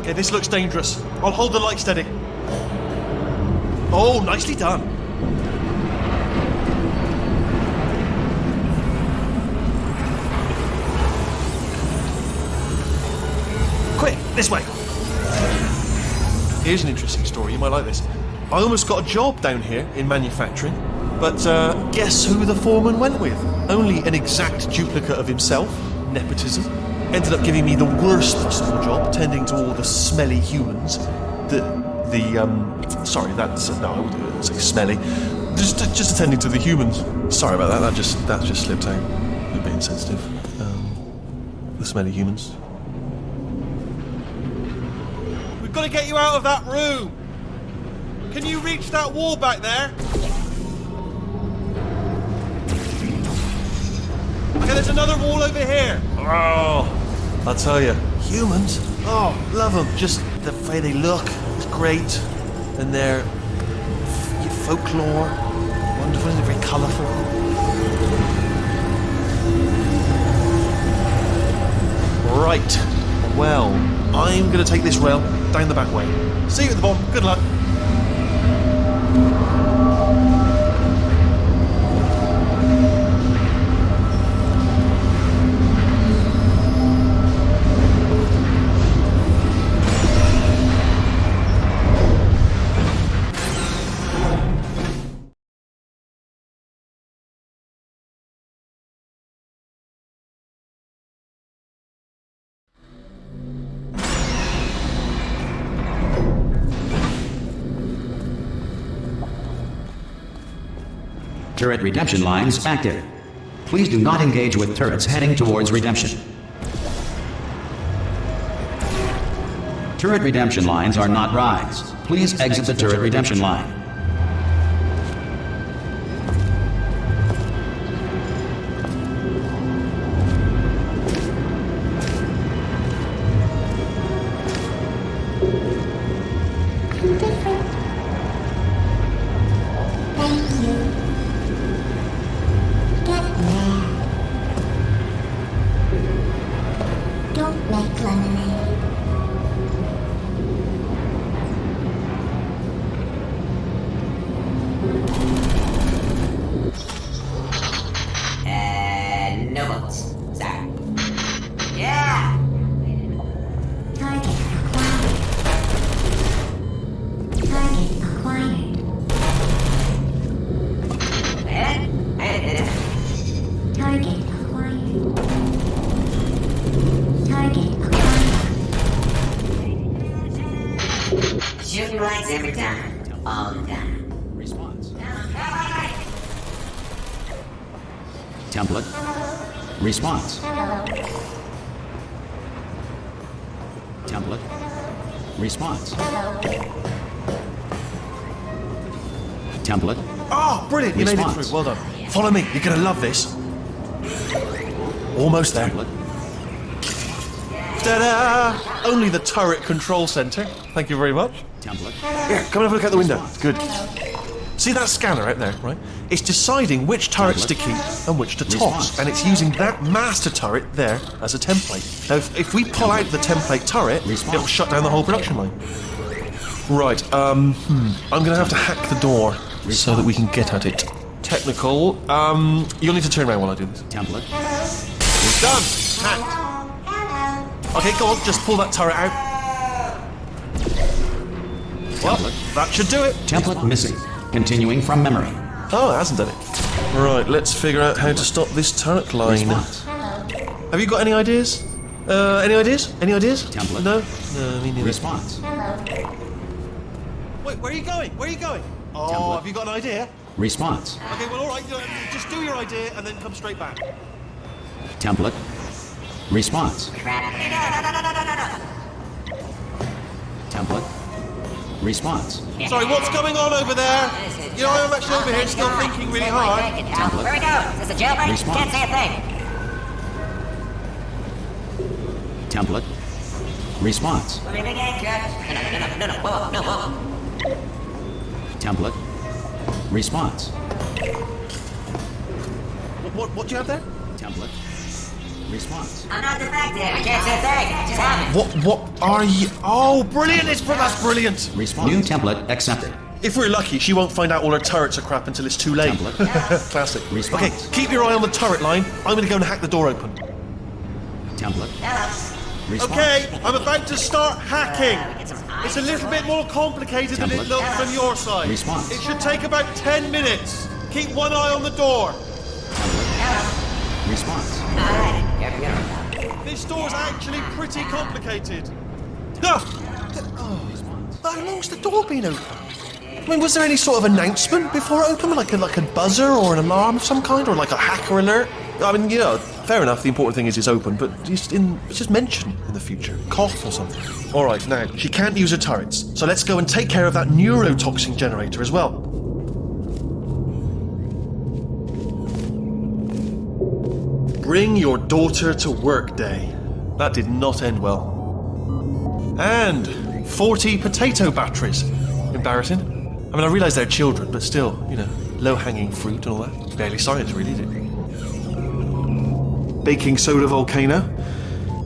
Okay, this looks dangerous. I'll hold the light steady. Oh, nicely done. Quick, this way. Here's an interesting story, you might like this. I almost got a job down here in manufacturing, but guess who the foreman went with? Only an exact duplicate of himself, nepotism. ended up giving me the worst possible job, tending to all the smelly humans. Sorry, that's no, I wouldn't say smelly. Just attending to the humans. Sorry about that. That just slipped out. A bit insensitive. The smelly humans. We've got to get you out of that room. Can you reach that wall back there? Okay, there's another wall over here. Oh, I'll tell you, humans. Oh, love them. Just the way they look is great, and their folklore, wonderful, and very colourful. Right. Well, I'm going to take this rail down the back way. See you at the bottom. Good luck. Turret redemption lines active. Please do not engage with turrets heading towards redemption. Turret redemption lines are not rides. Please exit the turret redemption line. Don't make lemonade. No votes. Sorry. Yeah! Target acquired. Target acquired. Target acquired. Target acquired. Shooting lights every time. All the time. Response. Template. Response. Template. Response. Template. Oh, brilliant! You made it Response. through. Well done. Follow me. You're going to love this. Almost there. Template. Ta-da! Only the turret control center. Thank you very much. Template. Here, come and have a look out the window. Good. See that scanner out there, right? It's deciding which turrets to keep and which to toss, Response. and it's using that master turret there as a template. Now, if we pull out the template turret, Response. it'll shut down the whole production line. Right, I'm gonna have to hack the door so that we can get at it. Technical, you'll need to turn around while I do this. Template. Done! Hacked. Okay, go on, just pull that turret out. Well, Template. that should do it. Template missing. Continuing from memory. Oh, it hasn't done it. Right, let's figure out how to stop this turret line. Response. Have you got any ideas? Any ideas? Any ideas? Template. No? No, me neither. Response. Wait, where are you going? Where are you going? Oh, Template. have you got an idea? Response. Okay, well, all right, just do your idea and then come straight back. Template. Response. Template. Response. Sorry, what's going on over there? You know, I'm actually over here still thinking really hard. Where we going? Is this a jailbreak? Response. Can't say a thing. Template. Response. No. Whoa. Template. Response. What do you have there? Template. Response. I'm not defective. I can't say a thing. Just have it. What are you? Oh, brilliant! That's brilliant. Response. New template accepted. If we're lucky, she won't find out all her turrets are crap until it's too late. Template. Classic. Response. Okay, keep your eye on the turret line. I'm going to go and hack the door open. Template. Response. Okay, I'm about to start hacking. It's a little bit more complicated than it Template. looks from your side. Response. It should take about 10 minutes. Keep one eye on the door. Response. Alright, here we go. This This door's actually pretty complicated. Ah! How long's the door been open? I mean, was there any sort of announcement before it opened? Like a buzzer or an alarm of some kind? Or like a hacker alert? I mean, you know, fair enough, the important thing is it's open, but just mention in the future. Cough or something. Alright, now, she can't use her turrets, so let's go and take care of that neurotoxin generator as well. Bring your daughter to work day. That did not end well. And 40 potato batteries. Embarrassing. I mean, I realise they're children, but still, you know, low-hanging fruit and all that. Barely science, really, is it? Baking soda volcano.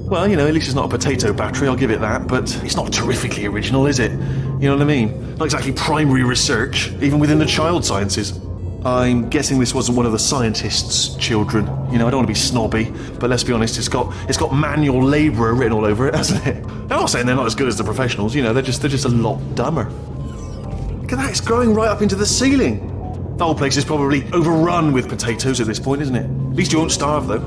Well, you know, at least it's not a potato battery, I'll give it that, but it's not terrifically original, is it? You know what I mean? Not exactly primary research, even within the child sciences. I'm guessing this wasn't one of the scientists' children. You know, I don't want to be snobby, but let's be honest, it's got manual labourer written all over it, hasn't it? I'm not saying they're not as good as the professionals, you know, they're just a lot dumber. Look at that, it's growing right up into the ceiling. The whole place is probably overrun with potatoes at this point, isn't it? At least you won't starve, though.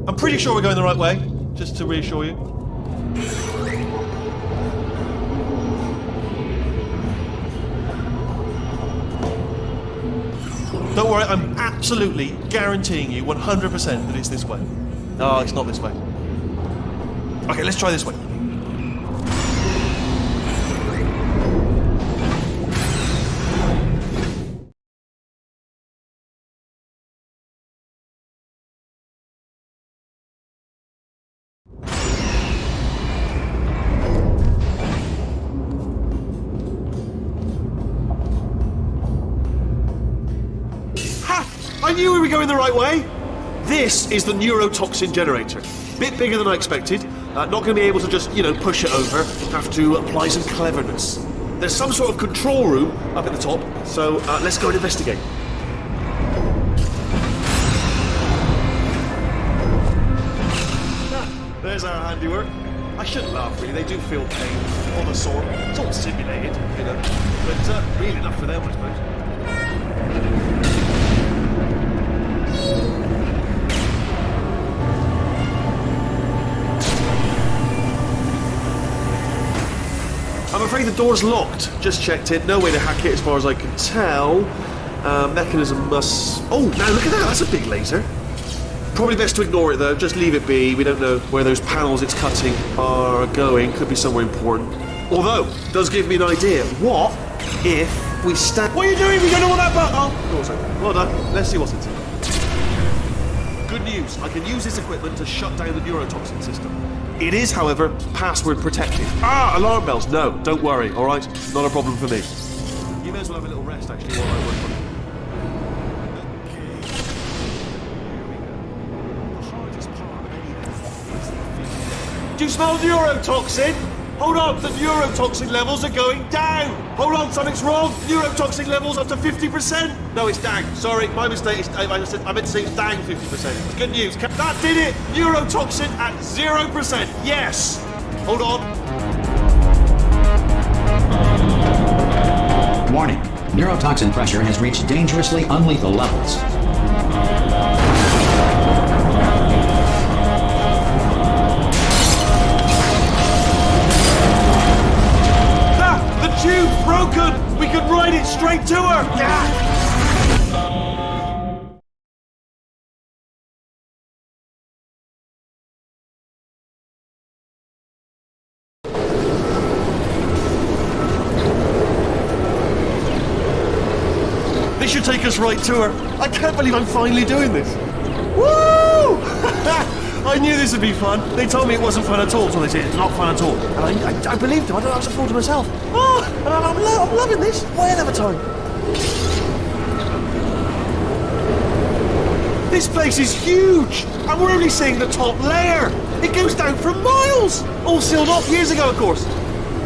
I'm pretty sure we're going the right way, just to reassure you. Don't worry, I'm absolutely guaranteeing you 100% that it's this way. No, it's not this way. Okay, let's try this way. I knew we were going the right way. This is the neurotoxin generator. Bit bigger than I expected. Not going to be able to just, you know, push it over. Have to apply some cleverness. There's some sort of control room up at the top, so let's go and investigate. There's our handiwork. I shouldn't laugh, really. They do feel pain of a sort. It's all simulated, you know. But really enough for them, I suppose. I'm afraid the door's locked. Just checked it. No way to hack it as far as I can tell. Mechanism must... Oh, now look at that. That's a big laser. Probably best to ignore it, though. Just leave it be. We don't know where those panels it's cutting are going. Could be somewhere important. Although, it does give me an idea. What if we stand... What are you doing? We don't know what that button... Oh, door's open. Well done. Let's see what's inside. Good news. I can use this equipment to shut down the neurotoxin system. It is, however, password protected. Ah, alarm bells. No, don't worry, all right? Not a problem for me. You may as well have a little rest, actually, while I work on it. Okay. Here we go. The hardest part of any is the feeling. Do you smell neurotoxin? Hold on, the neurotoxin levels are going down. Hold on, something's wrong. Neurotoxin levels up to 50%. No, it's down. Sorry, my mistake. I meant to say it's down 50%. It's good news. That did it. Neurotoxin at 0%. Yes. Hold on. Warning. Neurotoxin pressure has reached dangerously unlethal levels. Tube broken! We could ride it straight to her! Yeah! This should take us right to her. I can't believe I'm finally doing this. Woo! I knew this would be fun. They told me it wasn't fun at all, so they said it's not fun at all. And I believed them. I was a fool to myself. Oh, and I'm loving this. Why another time? This place is huge, and we're only seeing the top layer. It goes down for miles. All sealed off years ago, of course.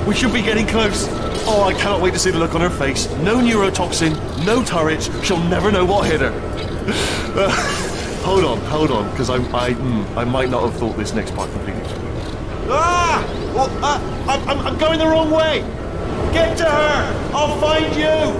We should be getting close. Oh, I cannot wait to see the look on her face. No neurotoxin, no turrets. She'll never know what hit her. Hold on, because I might not have thought this next part completely. Ah! Well, I'm going the wrong way. Get to her. I'll find you.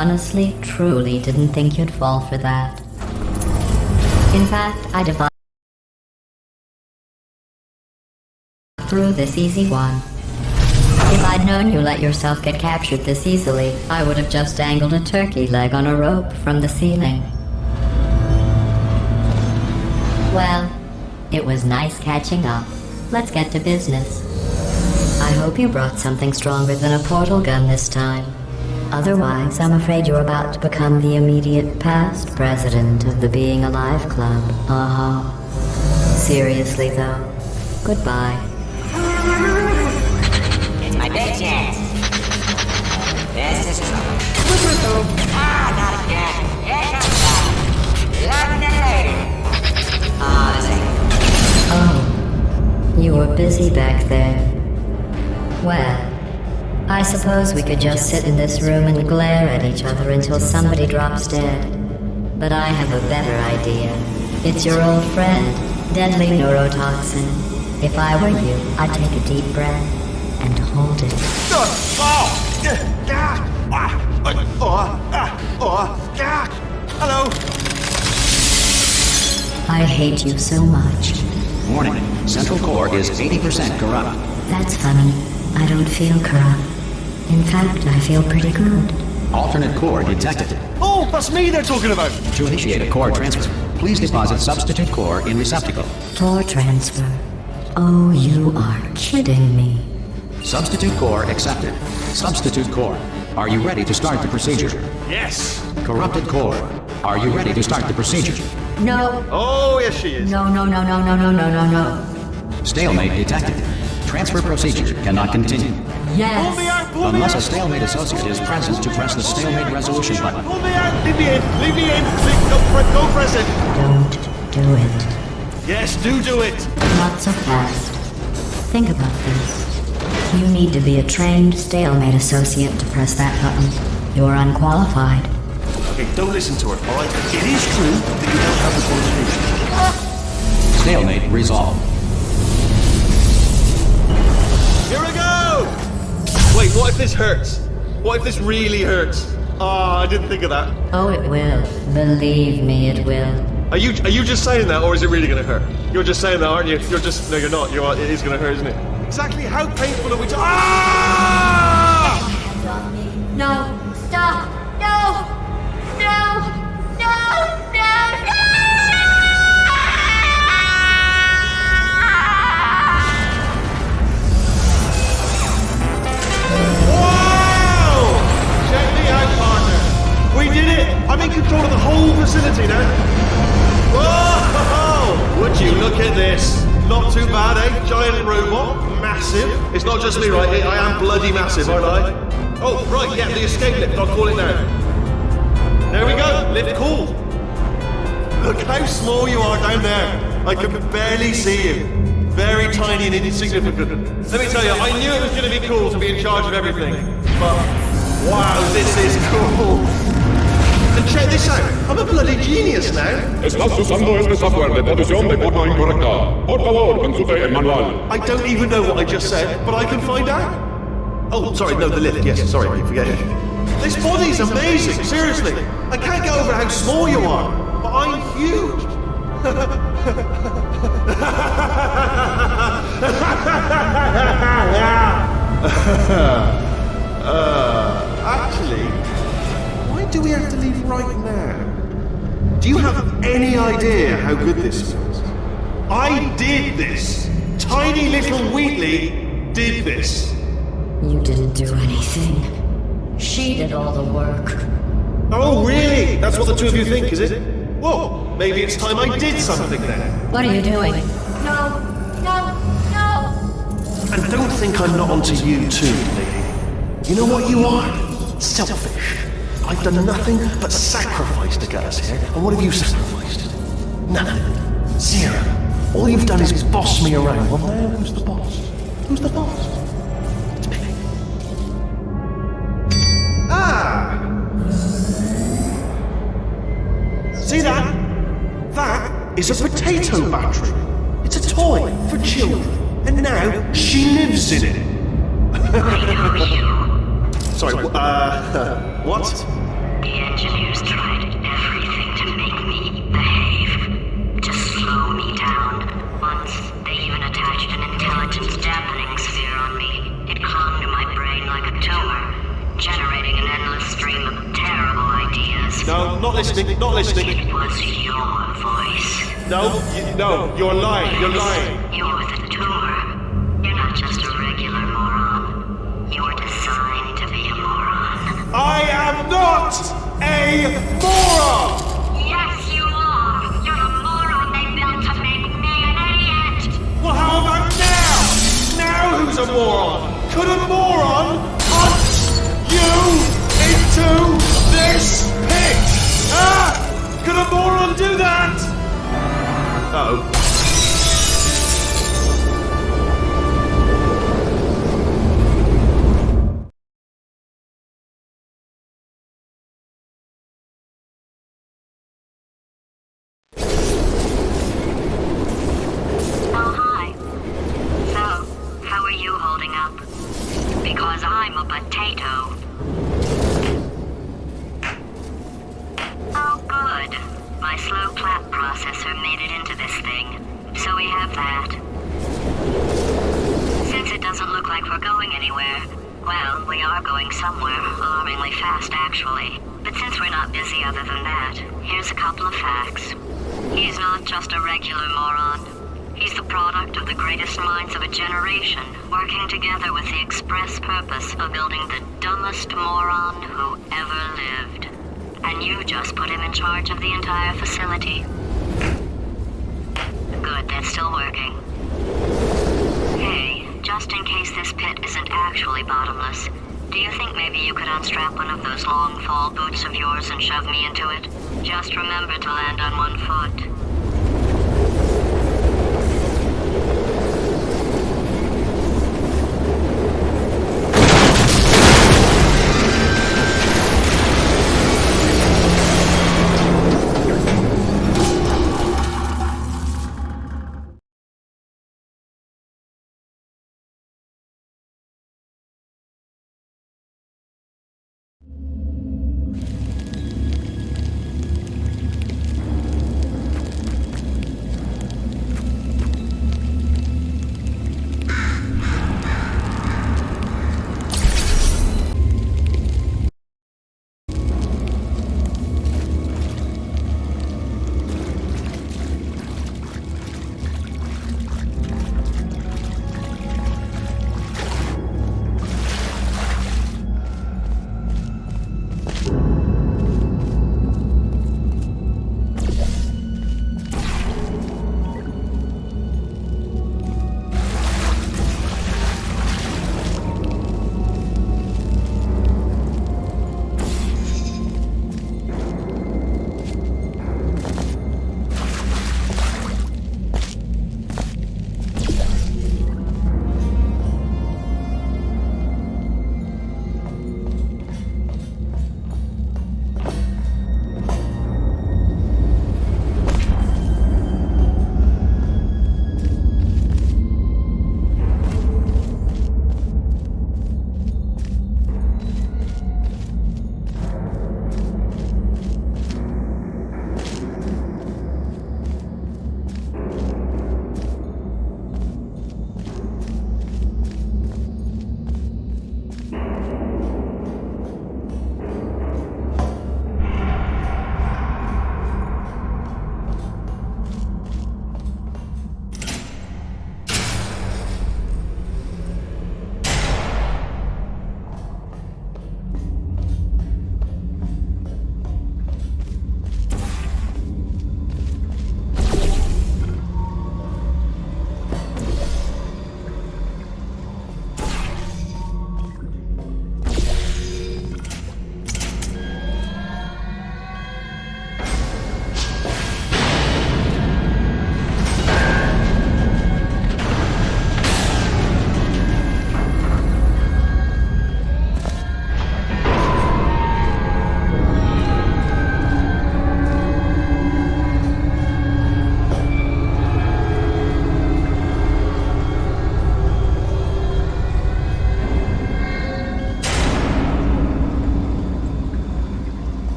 honestly, truly didn't think you'd fall for that. In fact, I devised through this easy one. If I'd known you let yourself get captured this easily, I would have just dangled a turkey leg on a rope from the ceiling. Well, it was nice catching up. Let's get to business. I hope you brought something stronger than a portal gun this time. Otherwise, I'm afraid you're about to become the immediate past president of the Being Alive Club. Seriously though, goodbye. It's my big chance. This is trouble. Ah, not again. Here comes that. London lady. Ah, this ain't. Oh, you were busy back there. Well, I suppose we could just sit in this room and glare at each other until somebody drops dead. But I have a better idea. It's your old friend, deadly neurotoxin. If I were you, I'd take a deep breath and hold it. Hello. I hate you so much. Warning, Central Core is 80% corrupt. That's funny. I don't feel corrupt. In fact, I feel pretty good. Alternate core detected. Oh, that's me they're talking about. To initiate a core transfer, please deposit substitute core in receptacle. Core transfer. Oh, you are kidding me. Substitute core accepted. Substitute core, are you ready to start the procedure? Yes. Corrupted core, are you ready to start the procedure? No. Oh, yes, she is. No. Stalemate detected. Transfer procedure cannot continue. Pull me Yes. out, pull me Unless a out. stalemate associate is present to press the stalemate resolution button. Pull me out. Leave me in. Leave me in. Don't press it. Don't do it. Yes, do it. Not so fast. Think about this. You need to be a trained stalemate associate to press that button. You're unqualified. Okay, don't listen to her, alright? It is true that you don't have the qualifications. Stalemate resolved. Here we go! Wait, what if this hurts? What if this really hurts? Ah, I didn't think of that. Oh, it will. Believe me, it will. Are you just saying that, or is it really gonna hurt? You're just saying that, aren't you? You're just no, you're not. It is gonna hurt, isn't it? Exactly how painful are we? Ah! No, stop! No! No! No! No! Wow! Check me out, partner. We did it! I'm in control of the whole facility now. Whoa! Would you look at this? Not too bad, eh? Giant robot, massive. It's not just me, right? I am bloody massive, aren't I? Oh, right, yeah, the escape lift. I'll call it now. There we go. Lift cool. Look how small you are down there. I can barely see you. Very tiny and insignificant. Let me tell you, I knew it was going to be cool to be in charge of everything. But, wow, this is cool. And check this out. I'm a bloody genius now. Estás usando este software de traducción de forma incorrecta. Por favor, consulte el manual. I don't even know what I just said, but I can find out. Oh, sorry, no, the lift. Yes, sorry, I keep forgetting. This body's amazing, seriously. I can't get over how small you are, but I'm huge. Actually, why do we have to leave right now? Do you have any idea how good this feels? I did this. Tiny little Wheatley did this. You didn't do anything. She did all the work. Oh, really? That's what the two of you think, is it? Well, maybe it's time I did something then. What are you doing? No! No! No! And don't think I'm not onto you too, lady. You know what you are? Selfish. I've done nothing but sacrifice to get us here. And what have you sacrificed? Nothing. Zero. All you've done is boss me around. Well, now who's the boss? Who's the boss? It's me. Ah! See that? That is a potato battery. It's a toy for children. And now she lives in it. Sorry, what? engineers tried everything to make me behave, to slow me down. Once, they even attached an intelligence dampening sphere on me. It clung to my brain like a tumor, generating an endless stream of terrible ideas. No, not listening, not listening. It was your voice. No, you're lying, you're lying. You're the tumor. You're not just a regular moron. You're designed to be a moron. I am not a moron! Yes, you are. You're a moron they built to make me an idiot. Well, how about now? Now who's a moron? Could a moron punch you into this pit? Ah! Could a moron do that? Uh-oh. Oh, hi. So, how are you holding up? Because I'm a potato. Oh, good. My slow clap processor made it into this thing, so we have that. Since it doesn't look like we're going anywhere, well, we are going somewhere, alarmingly fast actually. But since we're not busy other than that, here's a couple of facts. He's not just a regular moron. He's the product of the greatest minds of a generation, working together with the express purpose of building the dumbest moron who ever lived. And you just put him in charge of the entire facility. Good, that's still working. Hey, just in case this pit isn't actually bottomless, do you think maybe you could unstrap one of those long fall boots of yours and shove me into it? Just remember to land on one foot.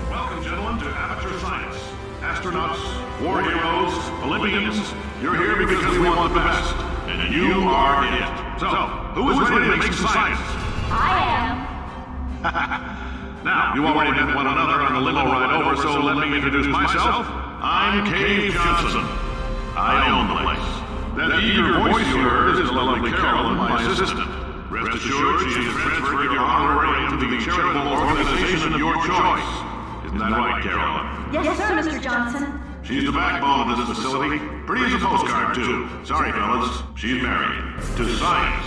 Welcome, gentlemen, to Amateur Science. Astronauts, war heroes, Olympians, you're here because we want the best. And you are it. So, who is ready to make some science? I am. Now, you already met one another on the limo ride over, so let me introduce myself. I'm Cave Johnson. I own the place. That eager voice you heard is the lovely Carolyn, my assistant. Rest assured, she has transferred your honorarium to the charitable organization of your choice. Isn't that right, Carolyn? Yes, sir, Mr. Johnson. She's the backbone of this facility. Pretty as a postcard, too. Sorry, fellas. She's married. To science.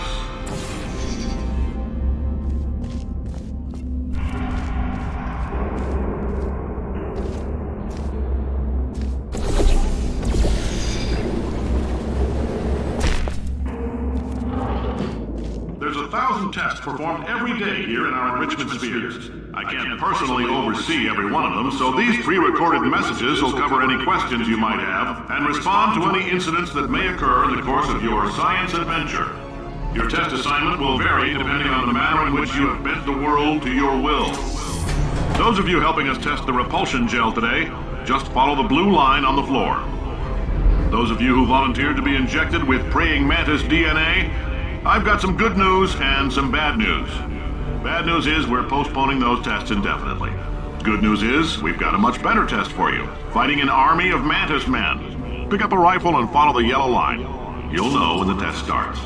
There's 1,000 tests performed every day here in our enrichment spheres. I can't personally oversee every one of them, so these pre-recorded messages will cover any questions you might have and respond to any incidents that may occur in the course of your science adventure. Your test assignment will vary depending on the manner in which you have bent the world to your will. Those of you helping us test the Repulsion Gel today, just follow the blue line on the floor. Those of you who volunteered to be injected with praying mantis DNA, I've got some good news and some bad news. Bad news is we're postponing those tests indefinitely. Good news is we've got a much better test for you. Fighting an army of mantis men. Pick up a rifle and follow the yellow line. You'll know when the test starts.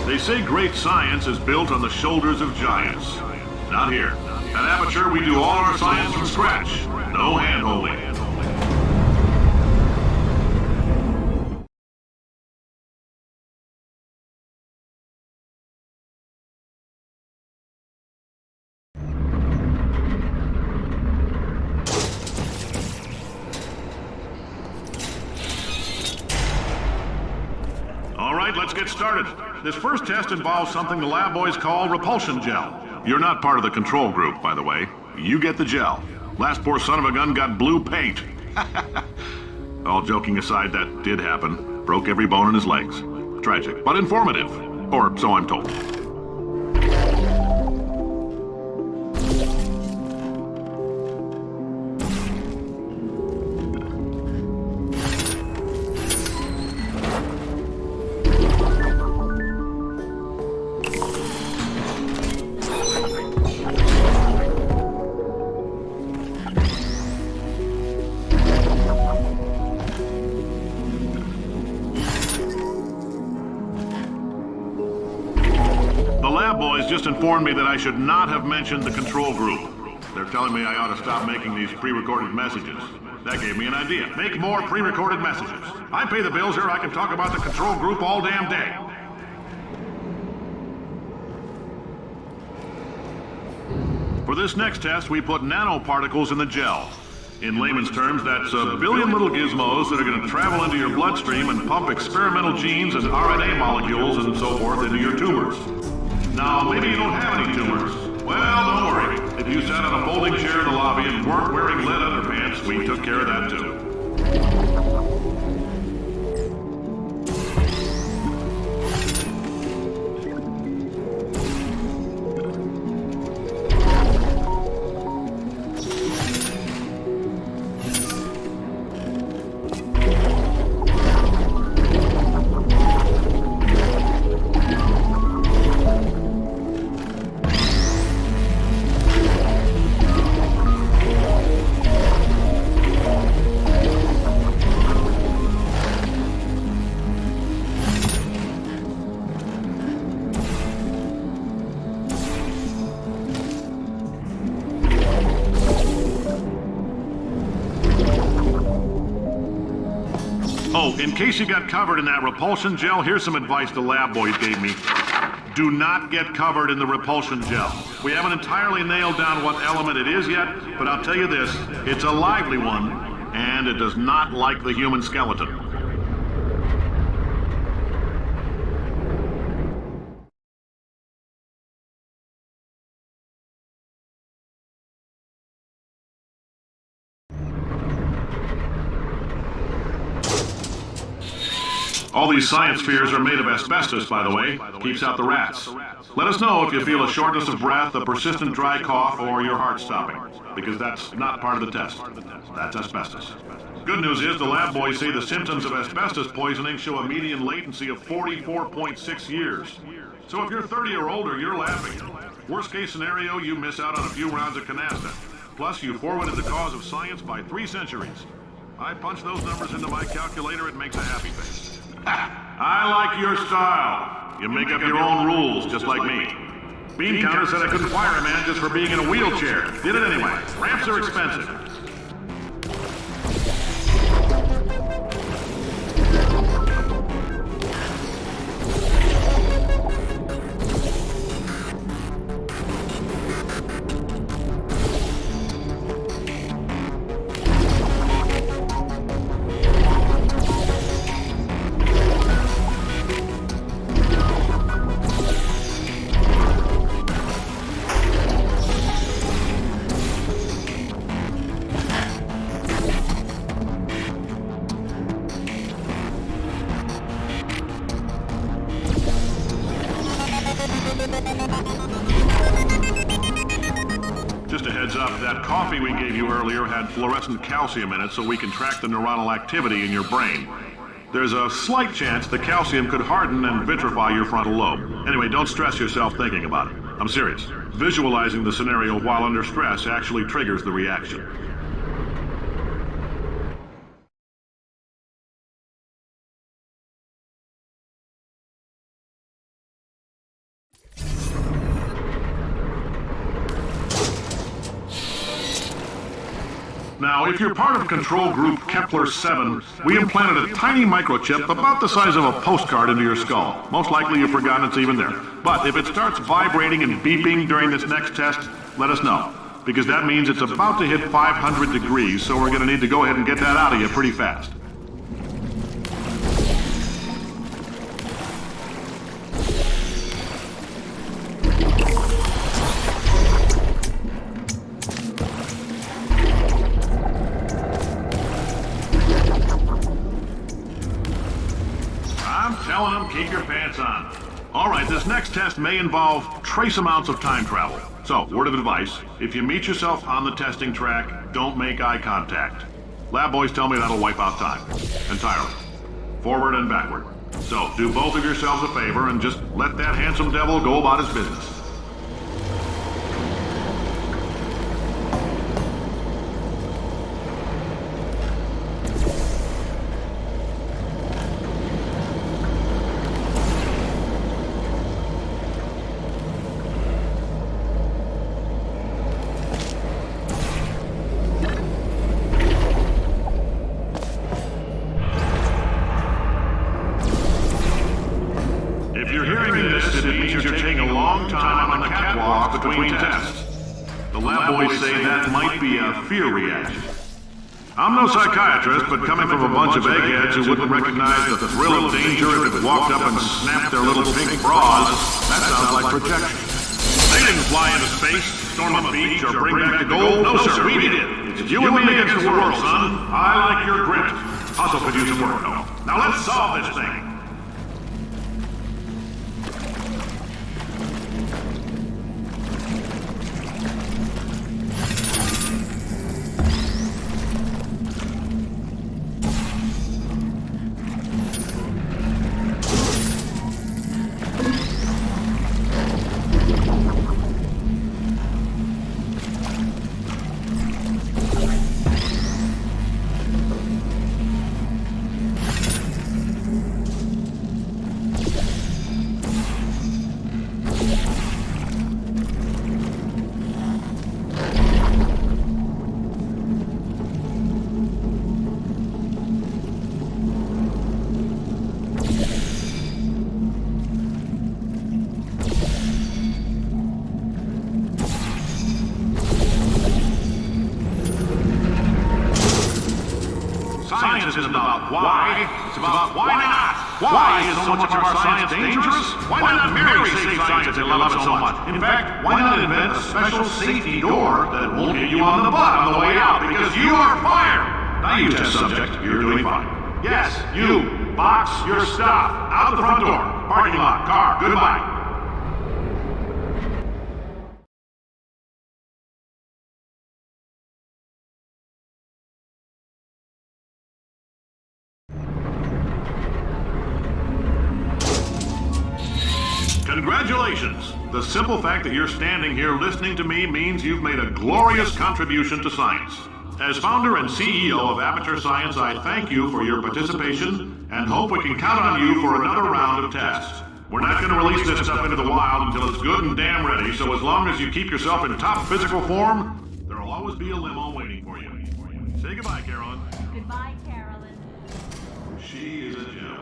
They say great science is built on the shoulders of giants. Not here. At Aperture, we do all our science from scratch. No hand-holding. All right, let's get started. This first test involves something the lab boys call Repulsion Gel. You're not part of the control group, by the way. You get the gel. Last poor son of a gun got blue paint. All joking aside, that did happen. Broke every bone in his legs. Tragic, but informative. Or so I'm told. The lab boys just informed me that I should not have mentioned the control group. They're telling me I ought to stop making these pre-recorded messages. That gave me an idea. Make more pre-recorded messages. I pay the bills here, I can talk about the control group all damn day. For this next test, we put nanoparticles in the gel. In layman's terms, that's a billion little gizmos that are going to travel into your bloodstream and pump experimental genes and RNA molecules and so forth into your tumors. Now, maybe you don't have any tumors. Well, don't worry. If you sat on a folding chair in the lobby and weren't wearing lead underpants, we took care of that too. Oh, in case you got covered in that repulsion gel, here's some advice the lab boys gave me. Do not get covered in the repulsion gel. We haven't entirely nailed down what element it is yet, but I'll tell you this, it's a lively one, and it does not like the human skeleton. All these science spheres are made of asbestos, by the way. Keeps out the rats. Let us know if you feel a shortness of breath, a persistent dry cough, or your heart stopping, because that's not part of the test. That's asbestos. Good news is the lab boys say the symptoms of asbestos poisoning show a median latency of 44.6 years. So if you're 30 or older, you're laughing. Worst case scenario, you miss out on a few rounds of canasta. Plus, you forwarded the cause of science by 3 centuries. I punch those numbers into my calculator, it makes a happy face. I like your style. You make up your own rules, just like me. Bean counter said I couldn't fire a man just for being in a wheelchair. Did it anyway. Ramps are expensive. Just a heads up, that coffee we gave you earlier had fluorescent calcium in it so we can track the neuronal activity in your brain. There's a slight chance the calcium could harden and vitrify your frontal lobe. Anyway, don't stress yourself thinking about it. I'm serious. Visualizing the scenario while under stress actually triggers the reaction. Now, if you're part of control group Kepler-7, we implanted a tiny microchip about the size of a postcard into your skull. Most likely you've forgotten it's even there. But if it starts vibrating and beeping during this next test, let us know. Because that means it's about to hit 500 degrees, so we're going to need to go ahead and get that out of you pretty fast. Telling them, keep your pants on. All right, this next test may involve trace amounts of time travel. So, word of advice, if you meet yourself on the testing track, don't make eye contact. Lab boys tell me that'll wipe out time. Entirely. Forward and backward. So, do both of yourselves a favor and just let that handsome devil go about his business. Between tests. The lab boys say that might be a fear reaction. I'm no psychiatrist, but coming from a bunch of eggheads who wouldn't recognize the thrill of danger if it walked up and snapped their little pink bras, that sounds like projection. They didn't fly into space, storm a beach, or bring back the gold. No, sir, we did. It's you and me against the world, son. I like your grit. Also could use some work, though. Now let's solve this thing. isn't about why, it's about why not. Why is so much of our science dangerous? Why not marry safe science if they love it so much? In fact, why not invent a special safety door that won't hit you on the butt on the way out because you are fired? Now you test subject, you're doing fine. Yes, you, box your stuff out the front door. Parking lot, car, goodbye. Congratulations! The simple fact that you're standing here listening to me means you've made a glorious contribution to science. As founder and CEO of Aperture Science, I thank you for your participation and hope we can count on you for another round of tests. We're not going to release this stuff into the wild until it's good and damn ready, so as long as you keep yourself in top physical form, there will always be a limo waiting for you. Say goodbye, Carolyn. Goodbye, Carolyn. She is a gem.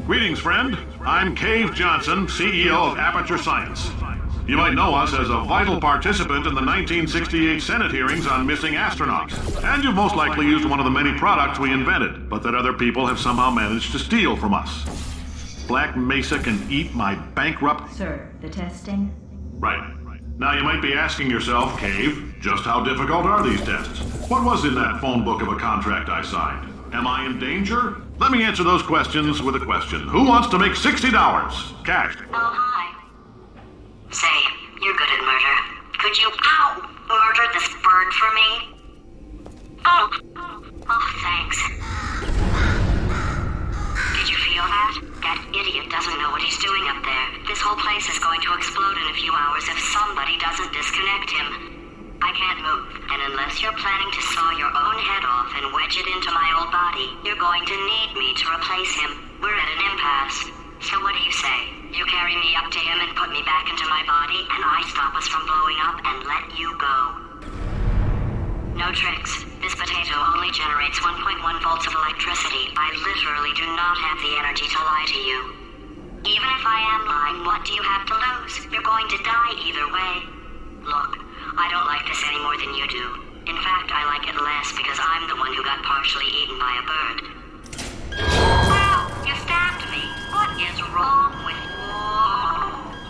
Greetings, friend. I'm Cave Johnson, CEO of Aperture Science. You might know us as a vital participant in the 1968 Senate hearings on missing astronauts. And you've most likely used one of the many products we invented, but that other people have somehow managed to steal from us. Black Mesa can eat my bankrupt... Sir, the testing? Right. Now you might be asking yourself, Cave, just how difficult are these tests? What was in that phone book of a contract I signed? Am I in danger? Let me answer those questions with a question. Who wants to make $60? Cash. Oh, hi. Say, you're good at murder. Could you, murder this bird for me? Oh, thanks. Did you feel that? That idiot doesn't know what he's doing up there. This whole place is going to explode in a few hours if somebody doesn't disconnect him. I can't move, and unless you're planning to saw your own head off and wedge it into my old body, you're going to need me to replace him. We're at an impasse. So what do you say? You carry me up to him and put me back into my body, and I stop us from blowing up and let you go. No tricks. This potato only generates 1.1 volts of electricity. I literally do not have the energy to lie to you. Even if I am lying, what do you have to lose? You're going to die either way. Look, I don't like this any more than you do. In fact, I like it less because I'm the one who got partially eaten by a bird. Wow, you stabbed me. What is wrong with you?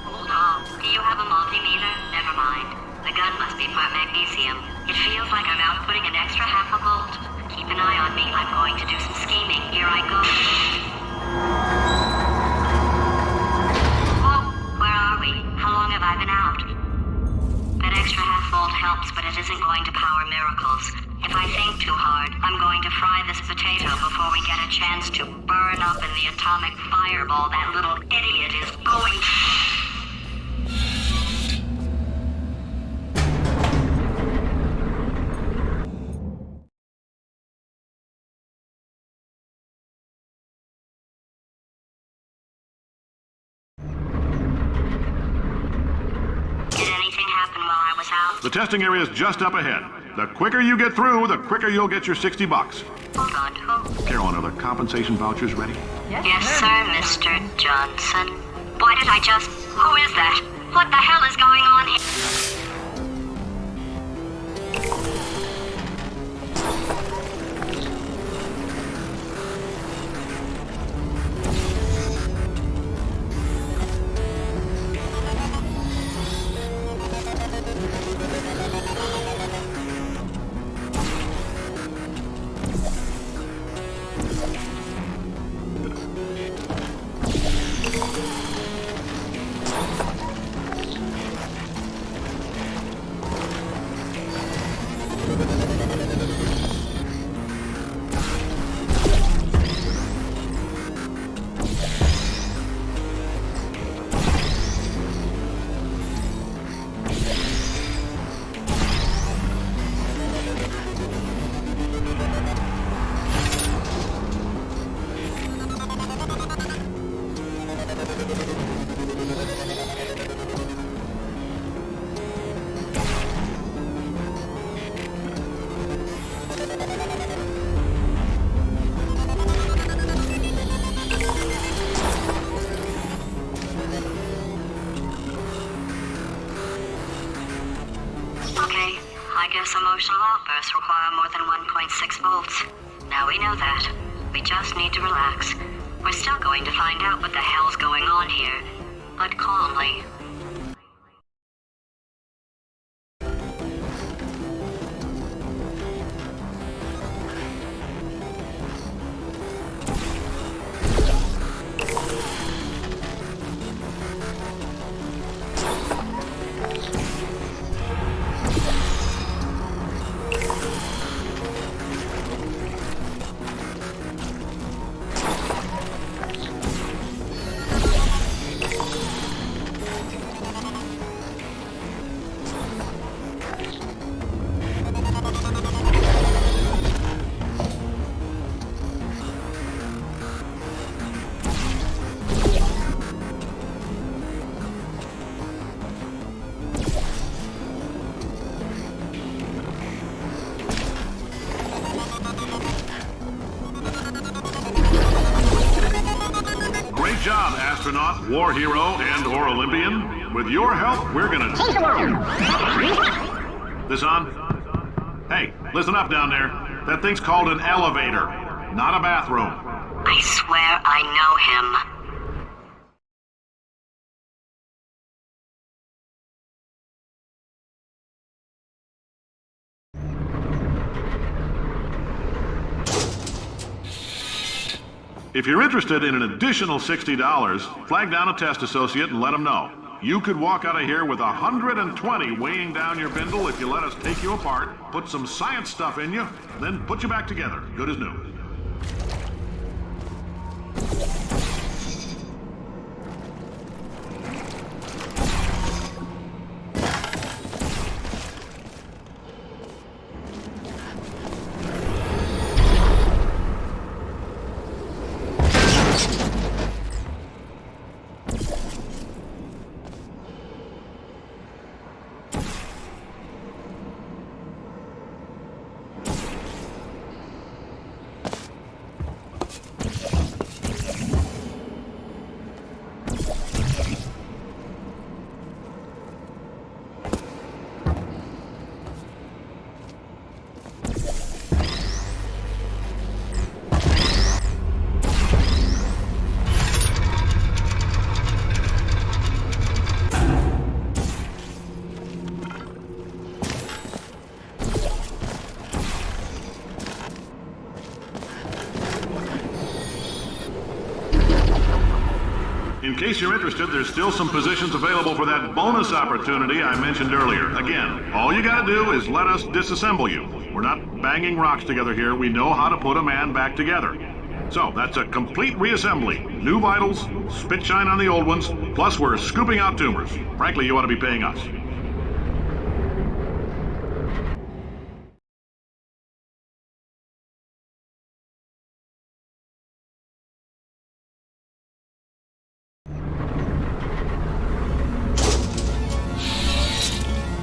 Hold on. Do you have a multimeter? Never mind. The gun must be part magnesium. It feels like I'm outputting an extra half a volt. Keep an eye on me. I'm going to do some scheming. Here I go. Whoa, where are we? How long have I been out? That extra half volt helps, but it isn't going to power miracles. If I think too hard, I'm going to fry this potato before we get a chance to burn up in the atomic fireball that little idiot is going to... The testing area is just up ahead. The quicker you get through, the quicker you'll get your $60. Hold on, who? Carolyn, are the compensation vouchers ready? Yes, sir, Mr. Johnson. Why did I just... Who is that? What the hell is going on here? 6 volts. Now we know that. We just need to relax. We're still going to find out what the hell's going on here, but calmly. Job, astronaut, war hero, and/or Olympian. With your help, we're gonna take the world. This on? Hey, listen up down there. That thing's called an elevator, not a bathroom. I swear I know him. If you're interested in an additional $60, flag down a test associate and let them know. You could walk out of here with 120 weighing down your bindle if you let us take you apart, put some science stuff in you, then put you back together, good as new. In case you're interested, there's still some positions available for that bonus opportunity I mentioned earlier. Again, all you gotta do is let us disassemble you. We're not banging rocks together here. We know how to put a man back together. So, that's a complete reassembly. New vitals, spit shine on the old ones, plus we're scooping out tumors. Frankly, you ought to be paying us.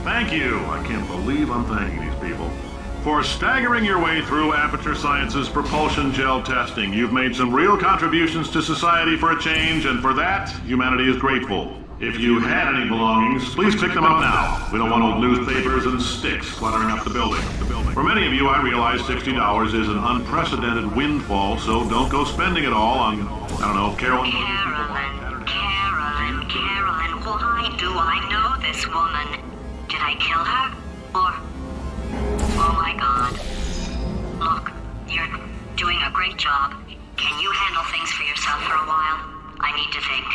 Thank you. I can't believe I'm thanking these people. For staggering your way through Aperture Science's Repulsion Gel testing, you've made some real contributions to society for a change, and for that, humanity is grateful. If you had any belongings, please pick them up now. We don't want old newspapers and sticks cluttering up the building. For many of you, I realize $60 is an unprecedented windfall, so don't go spending it all on, I don't know, Carolyn. Carolyn, why do I know this woman? Did I kill her? Or... Oh my god. Look, you're doing a great job. Can you handle things for yourself for a while? I need to think.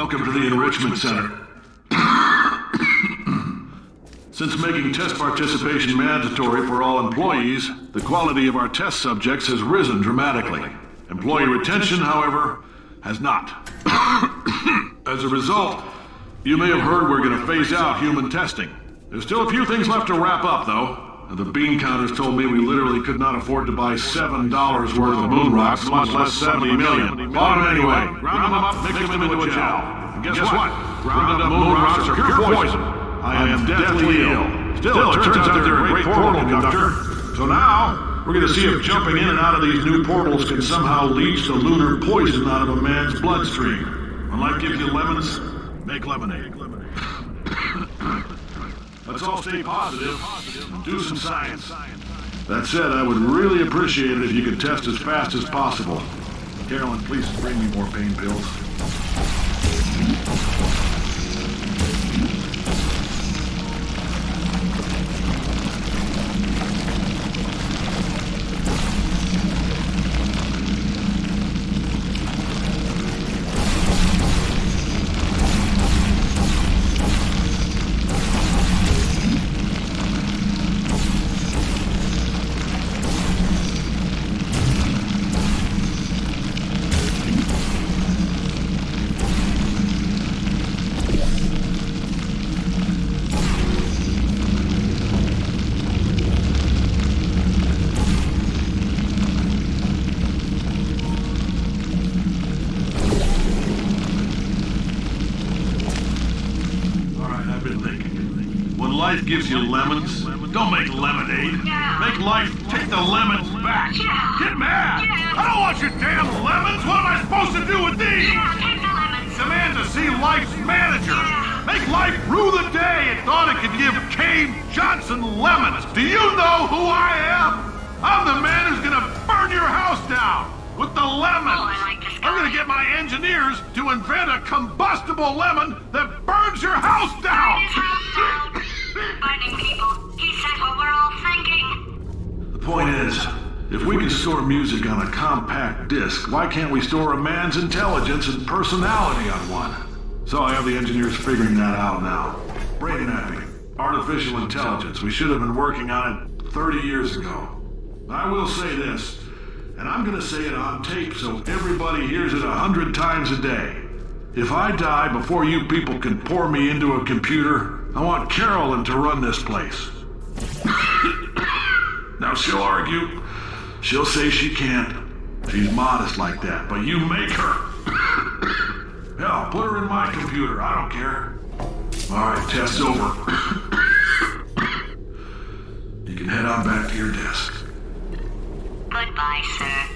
Welcome to the Enrichment Center. Since making test participation mandatory for all employees, the quality of our test subjects has risen dramatically. Employee retention, however, has not. As a result, you may have heard we're going to phase out human testing. There's still a few things left to wrap up, though. The bean counters told me we literally could not afford to buy $7 worth of moon rocks, much less 70 million. Bought them anyway. Ground them up, mix them into a gel. And guess what? Ground up moon rocks are pure poison. I am deathly ill. Still, it turns out they're a great portal conductor. So now, we're going to see if jumping in and out of these new portals can somehow leach the lunar poison out of a man's bloodstream. When life gives you lemons, make lemonade. Let's all stay positive and do some science. That said, I would really appreciate it if you could test as fast as possible. Carolyn, please bring me more pain pills. Life gives you lemons. Don't make lemonade. Make life take the lemons back. Get mad. I don't want your damn lemons. What am I supposed to do with these? Take the lemons. Demand to see life's manager. Make life rue the day it thought it could give Cave Johnson lemons. Do you know who I am? I'm the man who's gonna burn your house down with the lemons. Oh, I like this guy. I'm gonna get my engineers to invent a combustible lemon that burns your house down. His house down. Burning people. He said what we're all thinking. The point is, if we can store music on a compact disc, why can't we store a man's intelligence and personality on one? So I have the engineers figuring that out now. Brain mapping, artificial intelligence. We should have been working on it 30 years ago. I will say this, and I'm gonna say it on tape so everybody hears it 100 times a day. If I die before you people can pour me into a computer, I want Carolyn to run this place. Now she'll argue. She'll say she can't. She's modest like that, but you make her. Hell, put her in my computer. I don't care. All right, test's over. You can head on back to your desk. Goodbye, sir.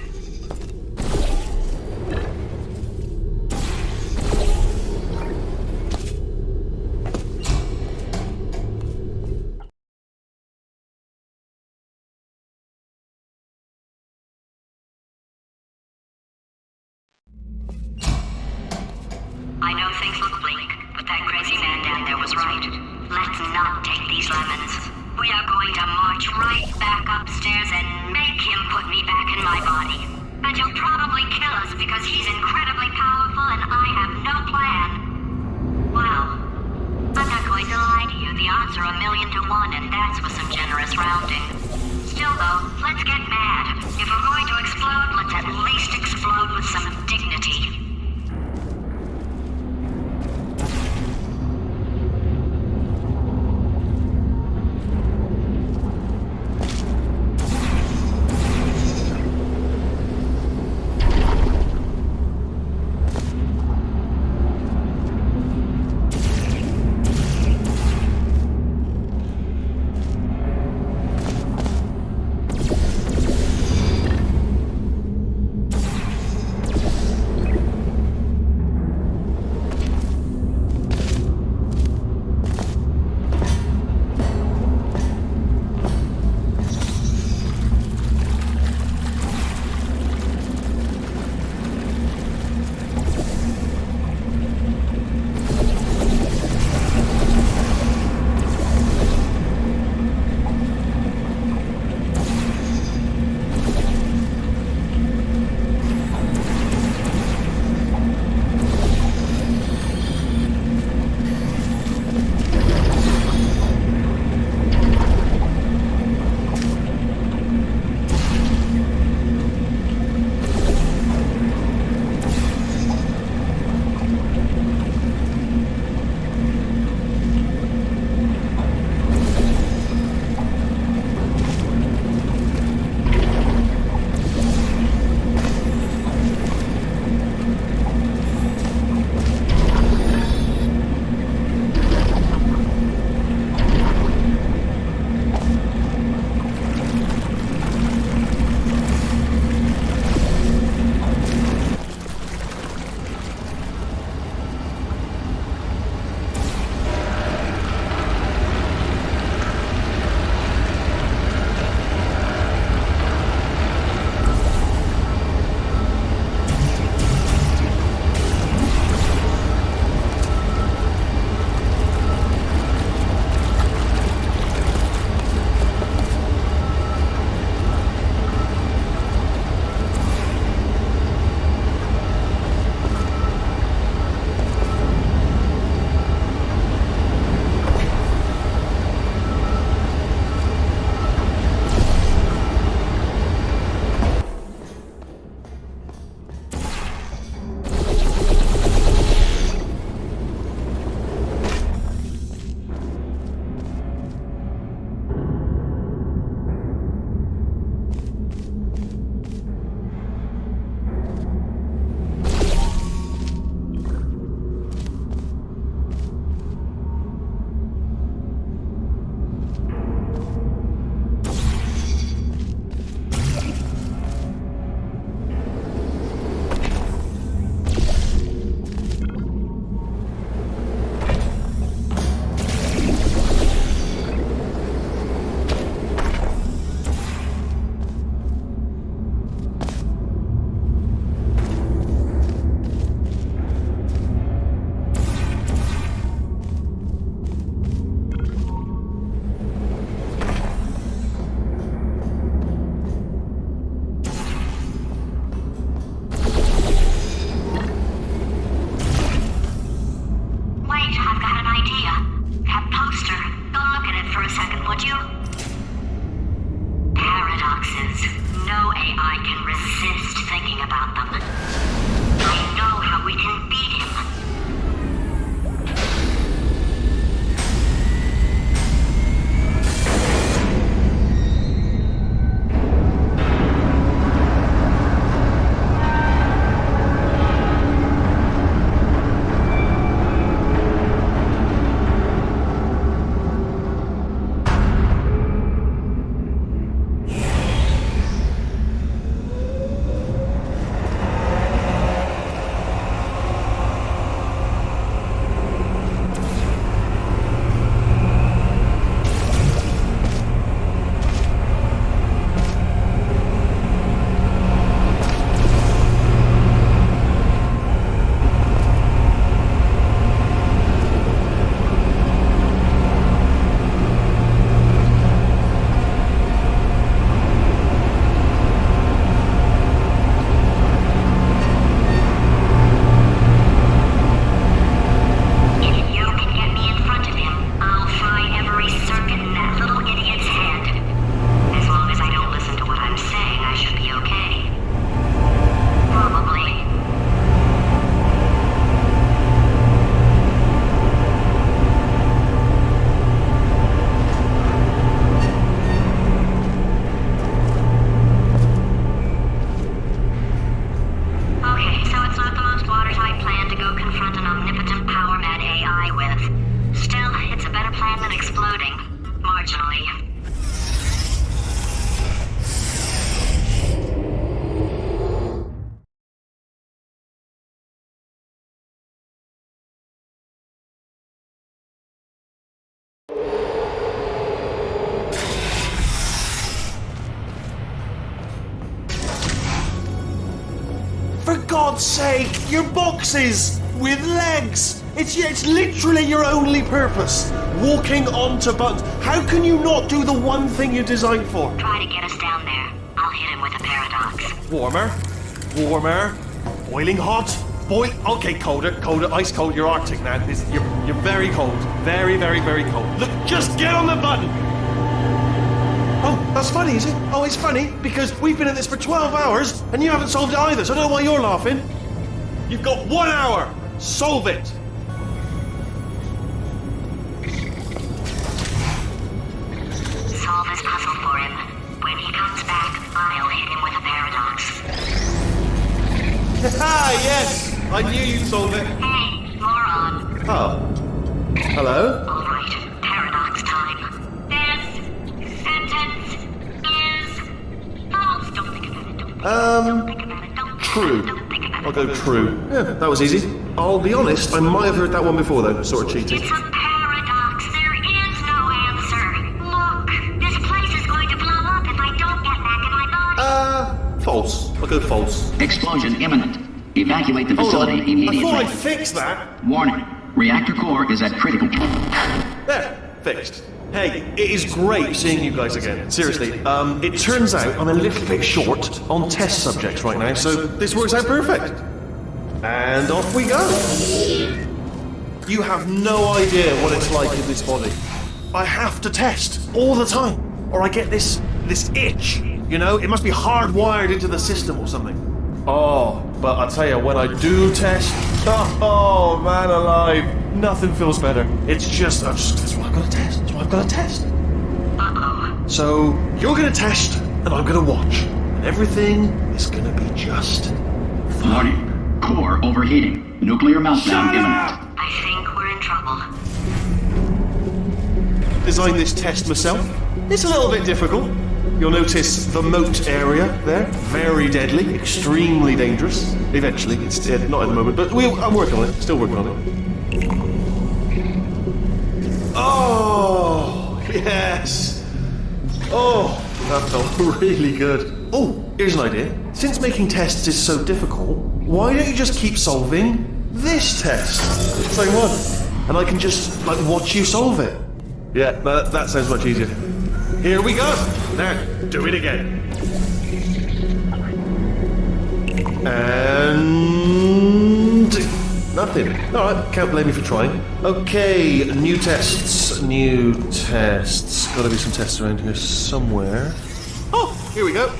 I know things look bleak, but that crazy man down there was right. Let's not take these lemons. We are going to march right back upstairs and make him put me back in my body. And he'll probably kill us because he's incredibly powerful and I have no plan. Well, I'm not going to lie to you. The odds are 1,000,000 to 1, and that's with some generous rounding. Still though, let's get mad. If we're going to explode, let's at least explode with some dignity. I can resist thinking about them. I know how we can beat him. For God's sake, your boxes with legs. It's literally your only purpose. Walking onto buttons. How can you not do the one thing you're designed for? Try to get us down there. I'll hit him with a paradox. Warmer, warmer, boiling hot, okay, colder, ice cold. You're Arctic now. You're very cold, very, very, very cold. Look, just get on the button. Oh, that's funny, is it? Oh, it's funny because we've been at this for 12 hours and you haven't solved it either. So I don't know why you're laughing. You've got 1 hour. Solve it. Solve his puzzle for him. When he comes back, I'll hit him with a paradox. Ah, yes! I knew you'd solve it. Hey, moron. Oh. Hello? All right, paradox time. This sentence is false. Don't think about it. Don't think about it. Don't True. Don't think about I'll it. go true. Yeah, that was easy. I'll be honest, I might have heard that one before though. Sort of cheated. It's a paradox. There is no answer. Look, this place is going to blow up if I don't get back in my body. False. I'll go false. Explosion imminent. Evacuate the facility I immediately. thought I'd fix that. Warning. Reactor core is at critical. There, fixed. Hey, it is great seeing you guys again. Seriously, it turns out I'm a little bit short on test subjects right now, so this works out perfect. And off we go. You have no idea what it's like in this body. I have to test all the time, or I get this itch. You know, it must be hardwired into the system or something. Oh, but I tell you, when I do test, oh man alive, nothing feels better. It's just, that's what I've got to test. That's what I've got to test. Uh-oh. So, you're going to test, and I'm going to watch. And everything is going to be just fine. Warning. Core overheating. Nuclear meltdown imminent. I think we're in trouble. Designed this test myself. It's a little bit difficult. You'll notice the moat area there. Very deadly, extremely dangerous. Eventually, it's not at the moment, but I'm working on it. Still working on it. Oh, yes. Oh, that felt really good. Oh, here's an idea. Since making tests is so difficult, why don't you just keep solving this test? Same one. And I can just, watch you solve it. Yeah, that sounds much easier. Here we go. Now, do it again. And nothing. All right, can't blame me for trying. Okay, new tests. Got to be some tests around here somewhere. Oh, here we go. All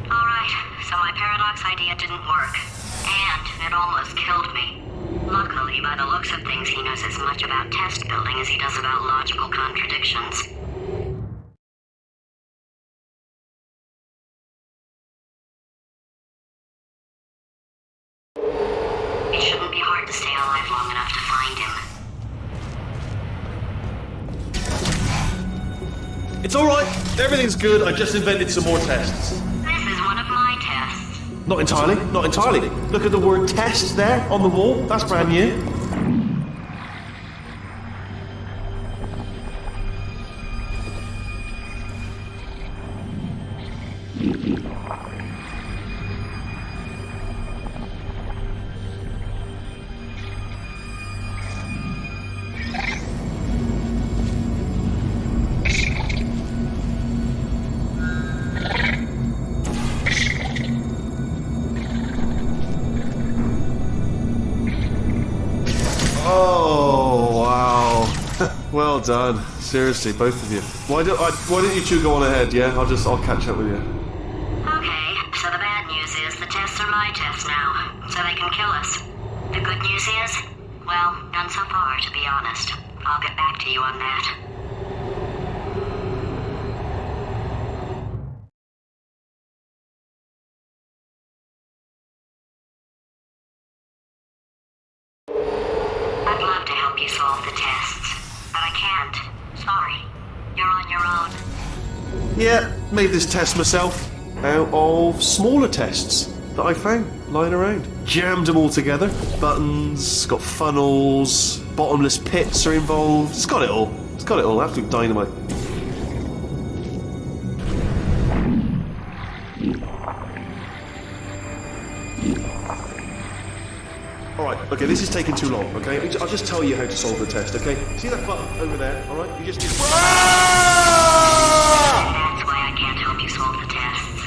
right, Jack's idea didn't work. And it almost killed me. Luckily, by the looks of things, he knows as much about test building as he does about logical contradictions. It shouldn't be hard to stay alive long enough to find him. It's alright. Everything's good. I just invented some more tests. This is one of my tests. Not entirely. Not entirely. Look at the word test there on the wall. That's brand new. Oh, wow. Well done. Seriously, both of you. Why don't you two go on ahead, yeah? I'll catch up with you. Okay, so the bad news is the tests are my tests now, so they can kill us. The good news is, well, none so far, to be honest. I'll get back to you on that. I'd love to help you solve the tests, but I can't. Sorry. You're on your own. Yeah, made this test myself out of smaller tests that I found lying around. Jammed them all together. Buttons, got funnels, bottomless pits are involved. It's got it all. It's got it all. Absolute dynamite. Alright, okay, this is taking too long, okay? I'll just tell you how to solve the test, okay? See that button over there, alright? You just... That's why I can't help you solve the tests.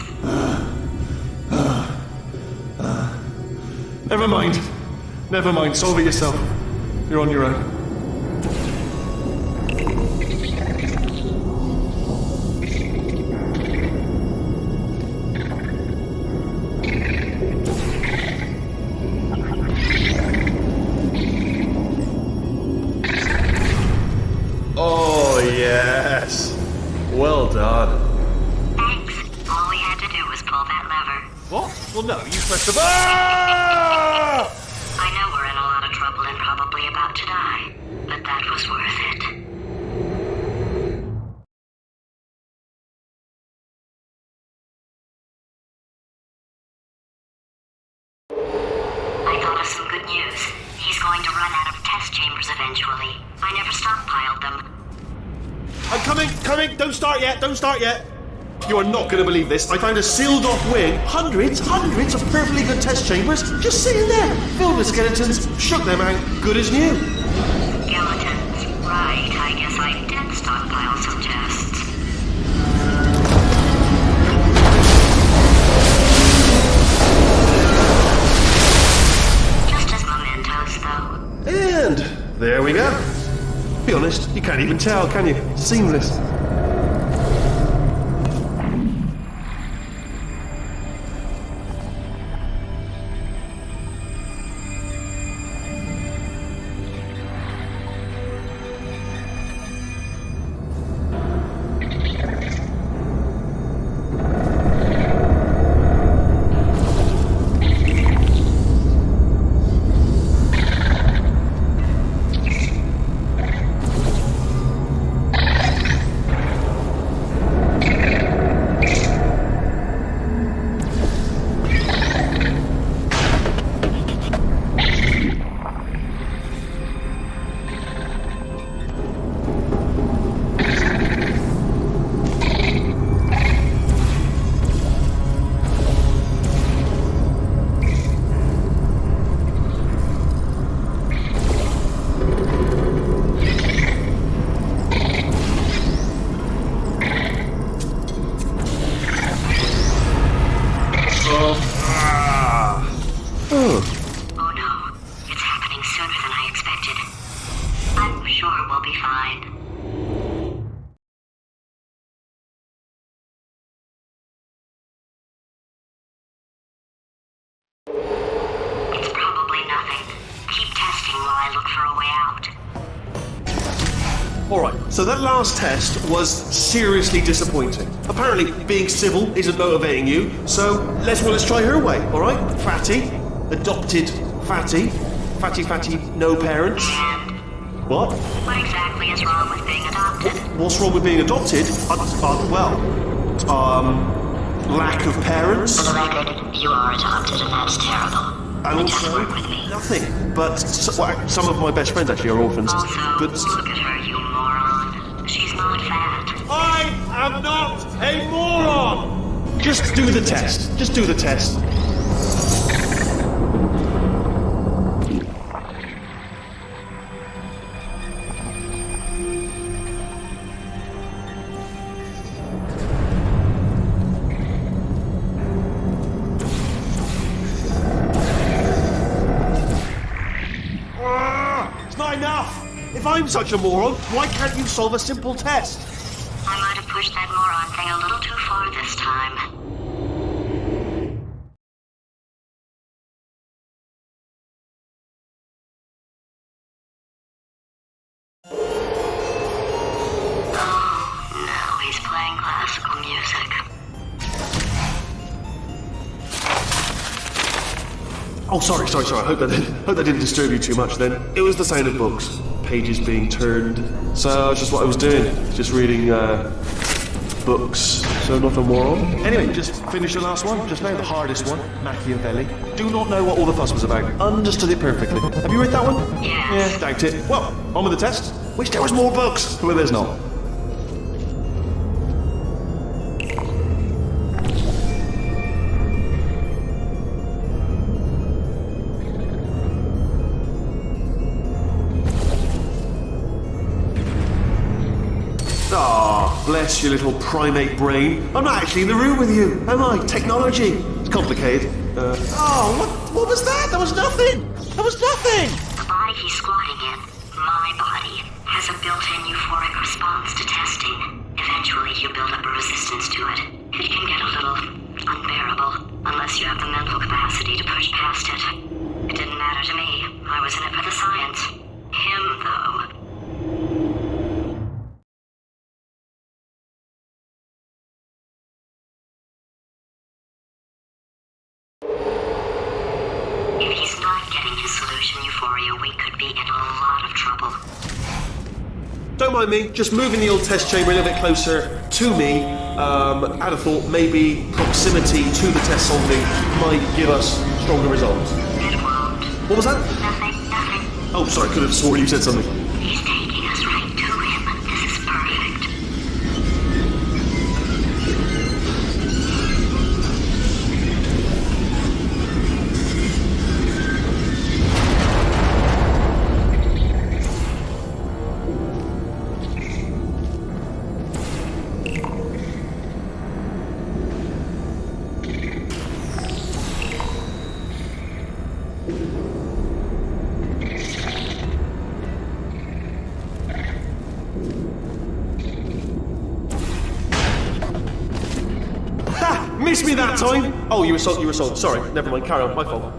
Never mind. Never mind, solve it yourself. You're on your own. Oh, yes. Well done. Thanks. All we had to do was pull that lever. What? Well, no, you pressed the... Ah! I know we're in a lot of trouble and probably about to die, but that was worth it. I thought of some good news. He's going to run out of test chambers eventually. I never stockpiled them. I'm coming! Don't start yet! You are not going to believe this. I found a sealed off wing. Hundreds of perfectly good test chambers just sitting there, filled with skeletons. Shook them out, good as new. Skeletons. Right, I guess I did stockpile some tests. Just as mementos, though. And there we go. Be honest, you can't even tell, can you? Seamless. Alright, so that last test was seriously disappointing. Apparently, being civil isn't motivating you, so let's try her way, alright? Fatty, adopted Fatty, Fatty, no parents. What? What exactly is wrong with being adopted? What's wrong with being adopted? Lack of parents. For the record, you are adopted and that's terrible. And Just also, work with me. nothing. But some of my best friends actually are orphans. Also, But look at her, you moron. She's not fat. I am not a moron! Just do the test. Just do the test. It's not enough! If I'm such a moron, why can't you solve a simple test? I might have pushed that moron thing a little too far this time. Oh, now he's playing classical music. Oh, sorry. I hope that didn't disturb you too much then. It was the sound of books. Pages being turned. So that's just what I was doing. Just reading, books. So not a moron. Anyway, just finished the last one. Just now, the hardest one. Machiavelli. Do not know what all the fuss was about. Understood it perfectly. Have you read that one? Yes. Yeah, doubt it. Well, on with the test. Wish there was more books. Well, there's not. Ah, bless your little primate brain. I'm not actually in the room with you, am I? Technology. It's complicated. What was that? That was nothing. That was nothing. The body he's squatting in, my body, has a built-in euphoric response to testing. Eventually, you build up a resistance to it. It can get a little unbearable, unless you have the mental capacity to push past it. It didn't matter to me. I was in it for the science. Him, though. If he's not getting his solution euphoria, we could be in a lot of trouble. Don't mind me, just moving the old test chamber a little bit closer to me. I'd have thought maybe proximity to the test solving might give us stronger results. It won't. What was that? Nothing. Oh, sorry, could have sworn you said something. He's taking us right to him. This is perfect. Missed me that time! Oh, you were sold. Sorry, never mind, carry on, my fault.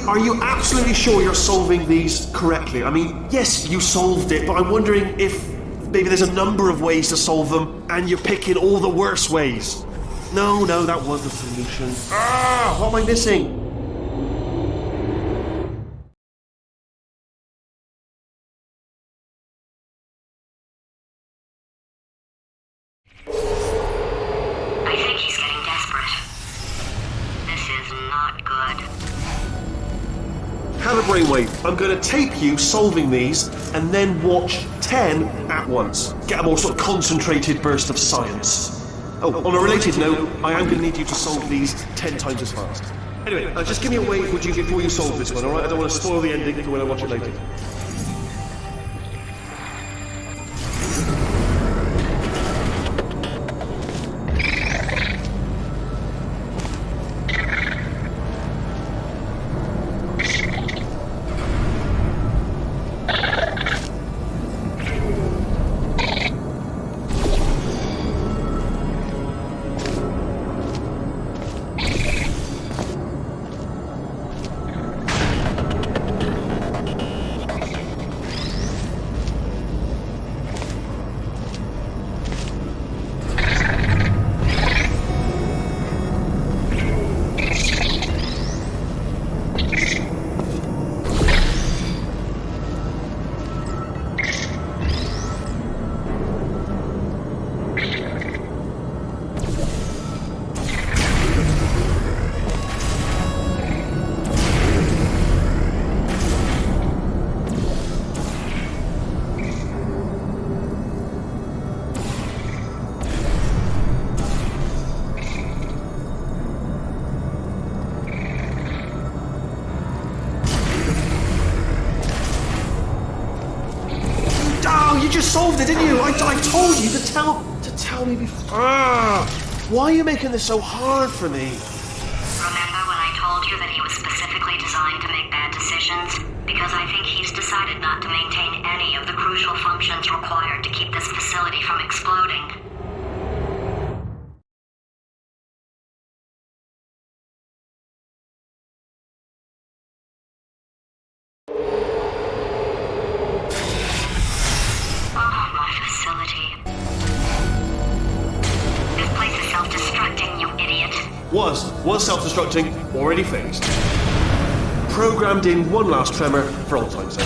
Are you absolutely sure you're solving these correctly? I mean, yes, you solved it, but I'm wondering if maybe there's a number of ways to solve them, and you're picking all the worst ways. No, that was the solution. What am I missing? I think he's getting desperate. This is not good. Have a brainwave. I'm going to tape you solving these, and then watch 10 at once. Get a more sort of concentrated burst of science. Oh, on a related note, I am going to need you to solve these 10 times as fast. Anyway, just give me a wave, would you, before you solve this one, alright? I don't want to spoil the ending for when I watch it later. You just solved it, didn't you? I told you to tell me before. Why are you making this so hard for me? Remember when I told you that he was specifically designed to make bad decisions? Because I think he's decided not to maintain any of the crucial functions required to keep this facility from exploding. Was self-destructing, already fixed. Programmed in one last tremor for old time's sake.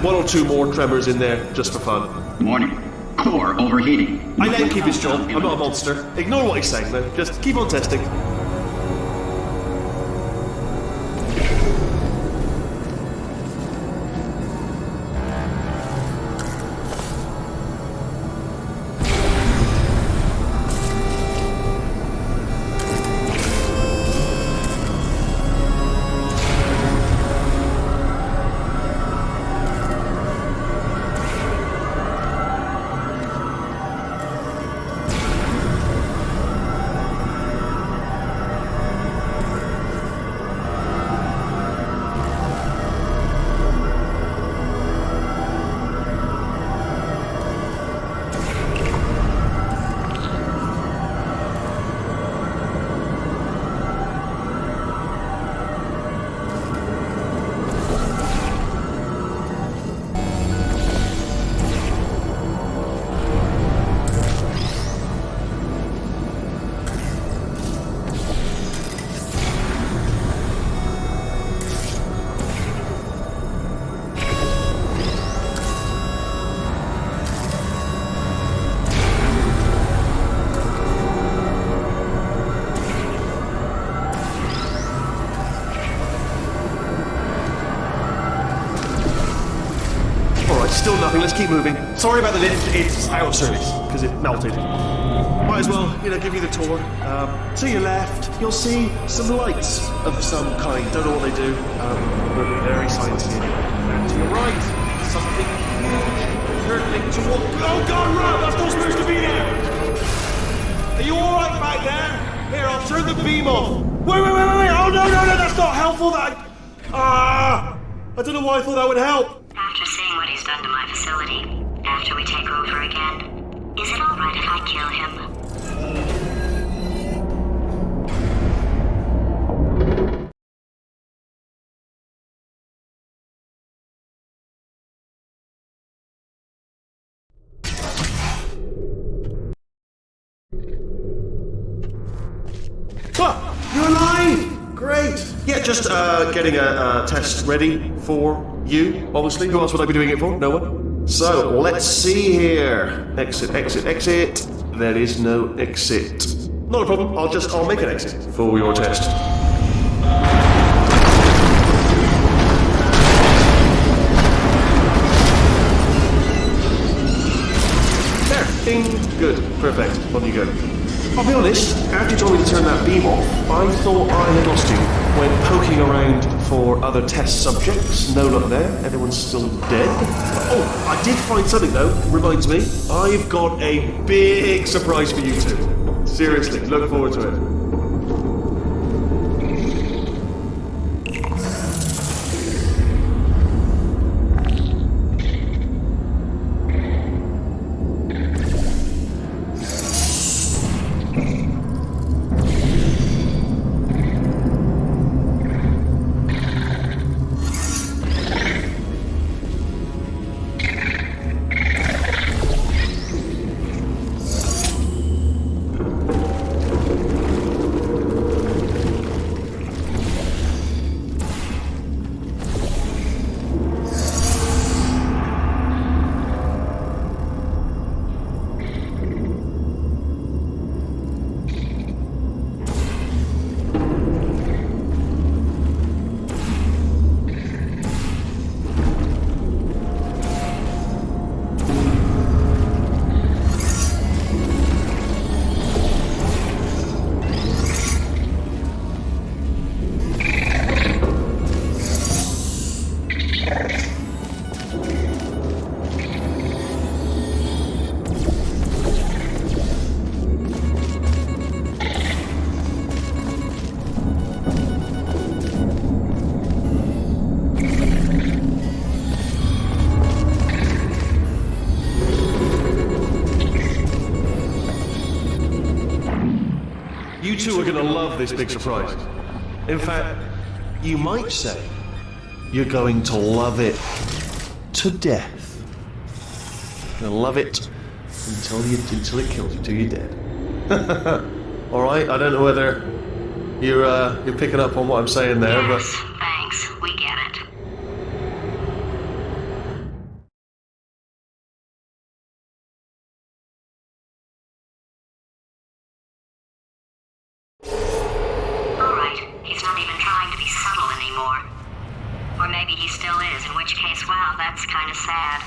One or two more tremors in there just for fun. Warning. Core overheating. I let him keep his job. I'm not a monster. Ignore what he's saying though. Just keep on testing. Still nothing, let's keep moving. Sorry about the lift, it's out of service, because it melted. Might as well, give you the tour. To your left, you'll see some lights of some kind. Don't know what they do, but very sciencey. And to your right, something huge, hurtling toward... Oh god, Rob, that's not supposed to be there! Are you alright back there? Here, I'll turn the beam off. Wait, oh no, that's not helpful, I don't know why I thought that would help. After seeing what he's done to my facility, after we take over again, is it alright if I kill him? You're alive! Great! Yeah, just getting a test ready for you, obviously. Who else would I be doing it for? No one? So, let's see here. Exit. There is no exit. Not a problem, I'll make an exit for your test. Perfect. On you go. I'll be honest, after you told me to turn that beam off, I thought I had lost you. Went poking around for other test subjects. No luck there. Everyone's still dead. Oh, I did find something though. Reminds me. I've got a big surprise for you two. Seriously, look forward to it. You two are going to love this big surprise. In fact, you might say you're going to love it to death. You'll love it until it kills you, till you're dead. All right. I don't know whether you're picking up on what I'm saying there, but Yes, thanks. We get it. Alright, he's not even trying to be subtle anymore. Or maybe he still is, in which case, wow, that's kind of sad.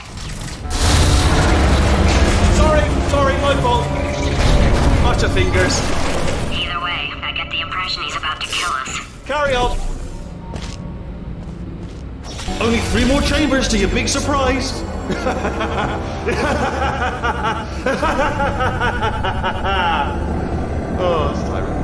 sorry, my fault. Lots of fingers. Either way, I get the impression he's about to kill us. Carry on. Only 3 more chambers to your big surprise. Oh, it's tiring.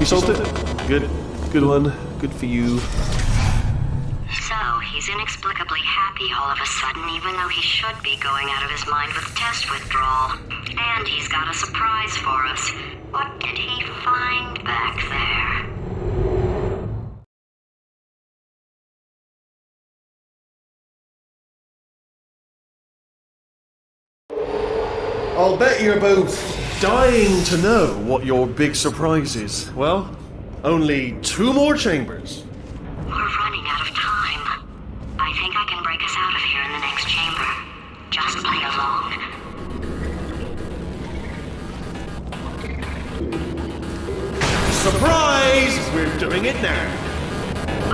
solved it? Good. Good one. Good for you. So, he's inexplicably happy all of a sudden, even though he should be going out of his mind with test withdrawal. And he's got a surprise for us. What did he find back there? I'll bet you're both dying to know what your big surprise is. Well, only 2 more chambers. We're running out of time. I think I can break us out of here in the next chamber. Just play along. Surprise! We're doing it now.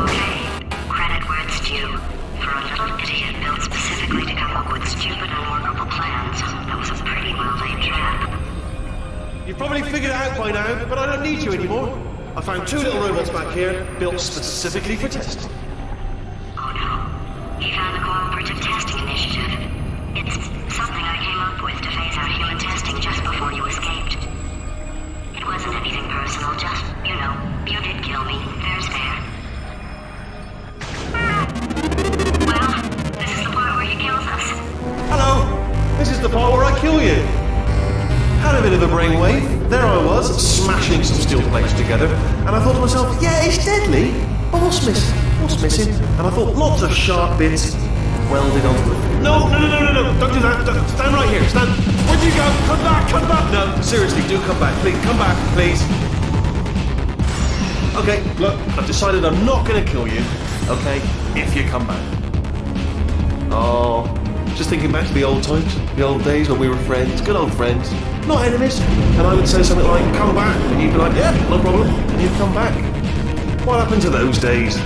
Okay, credit where it's due. For a little idiot built specifically to come up with stupid unworkable plans, that was a pretty well-laid trap. You've probably figured it out by now, but I don't need you anymore. I found 2 little robots back here, built specifically for testing. Oh no. You found the Cooperative Testing Initiative. It's something I came up with to phase out human testing just before you escaped. It wasn't anything personal, just, you know, you did kill me. There's fair. Well, this is the part where he kills us. Hello! This is the part where I kill you. Had a bit of a brainwave. There I was, smashing some steel plates together, and I thought to myself, yeah, it's deadly, but what's missing? What's missing? And I thought, lots of sharp bits welded onto it. No, don't do that. Stand right here, stand. Where'd you go? Come back. No, seriously, do come back, please. Come back, please. Okay, look, I've decided I'm not going to kill you, okay, if you come back. Oh, just thinking back to the old times, the old days when we were friends, good old friends, not enemies. And I would say something like, come back, and you'd be like, yeah, no problem, and you'd come back. What happened to those days?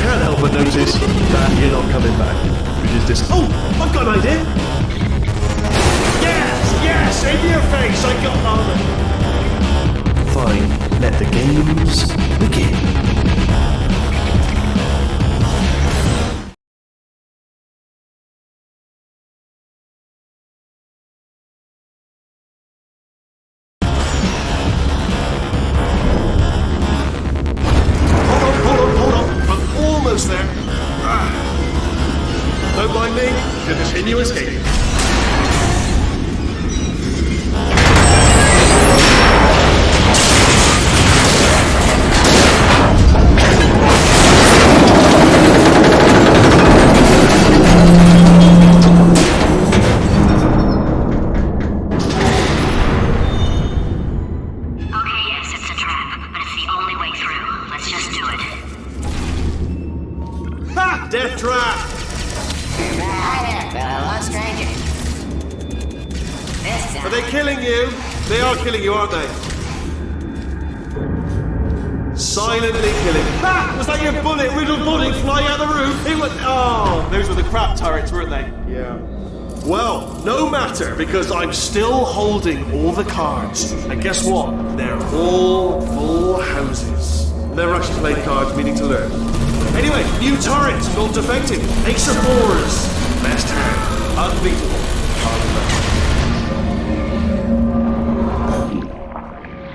Can't help but notice that you're not coming back. Which is this. Oh, I've got an idea. Yes, in your face, I got on. Fine, let the games begin. Hold on. I'm almost there. Don't mind me. Continue escaping. Okay, yes, it's a trap, but it's the only way through. Let's just do it. Ha! Death trap! Hi there, fellow stranger. This Are they killing you? They are killing you, aren't they? Silently killing. Ha! Was that your bullet-riddled body flying out the roof? It was. Oh, those were the crap turrets, weren't they? Yeah. Well, no matter, because I'm still holding all the cards. And guess what? They're all full houses. Never actually played cards, meaning to learn. Anyway, new turret, not defective. Ace of fours. Best hand. Unbeatable.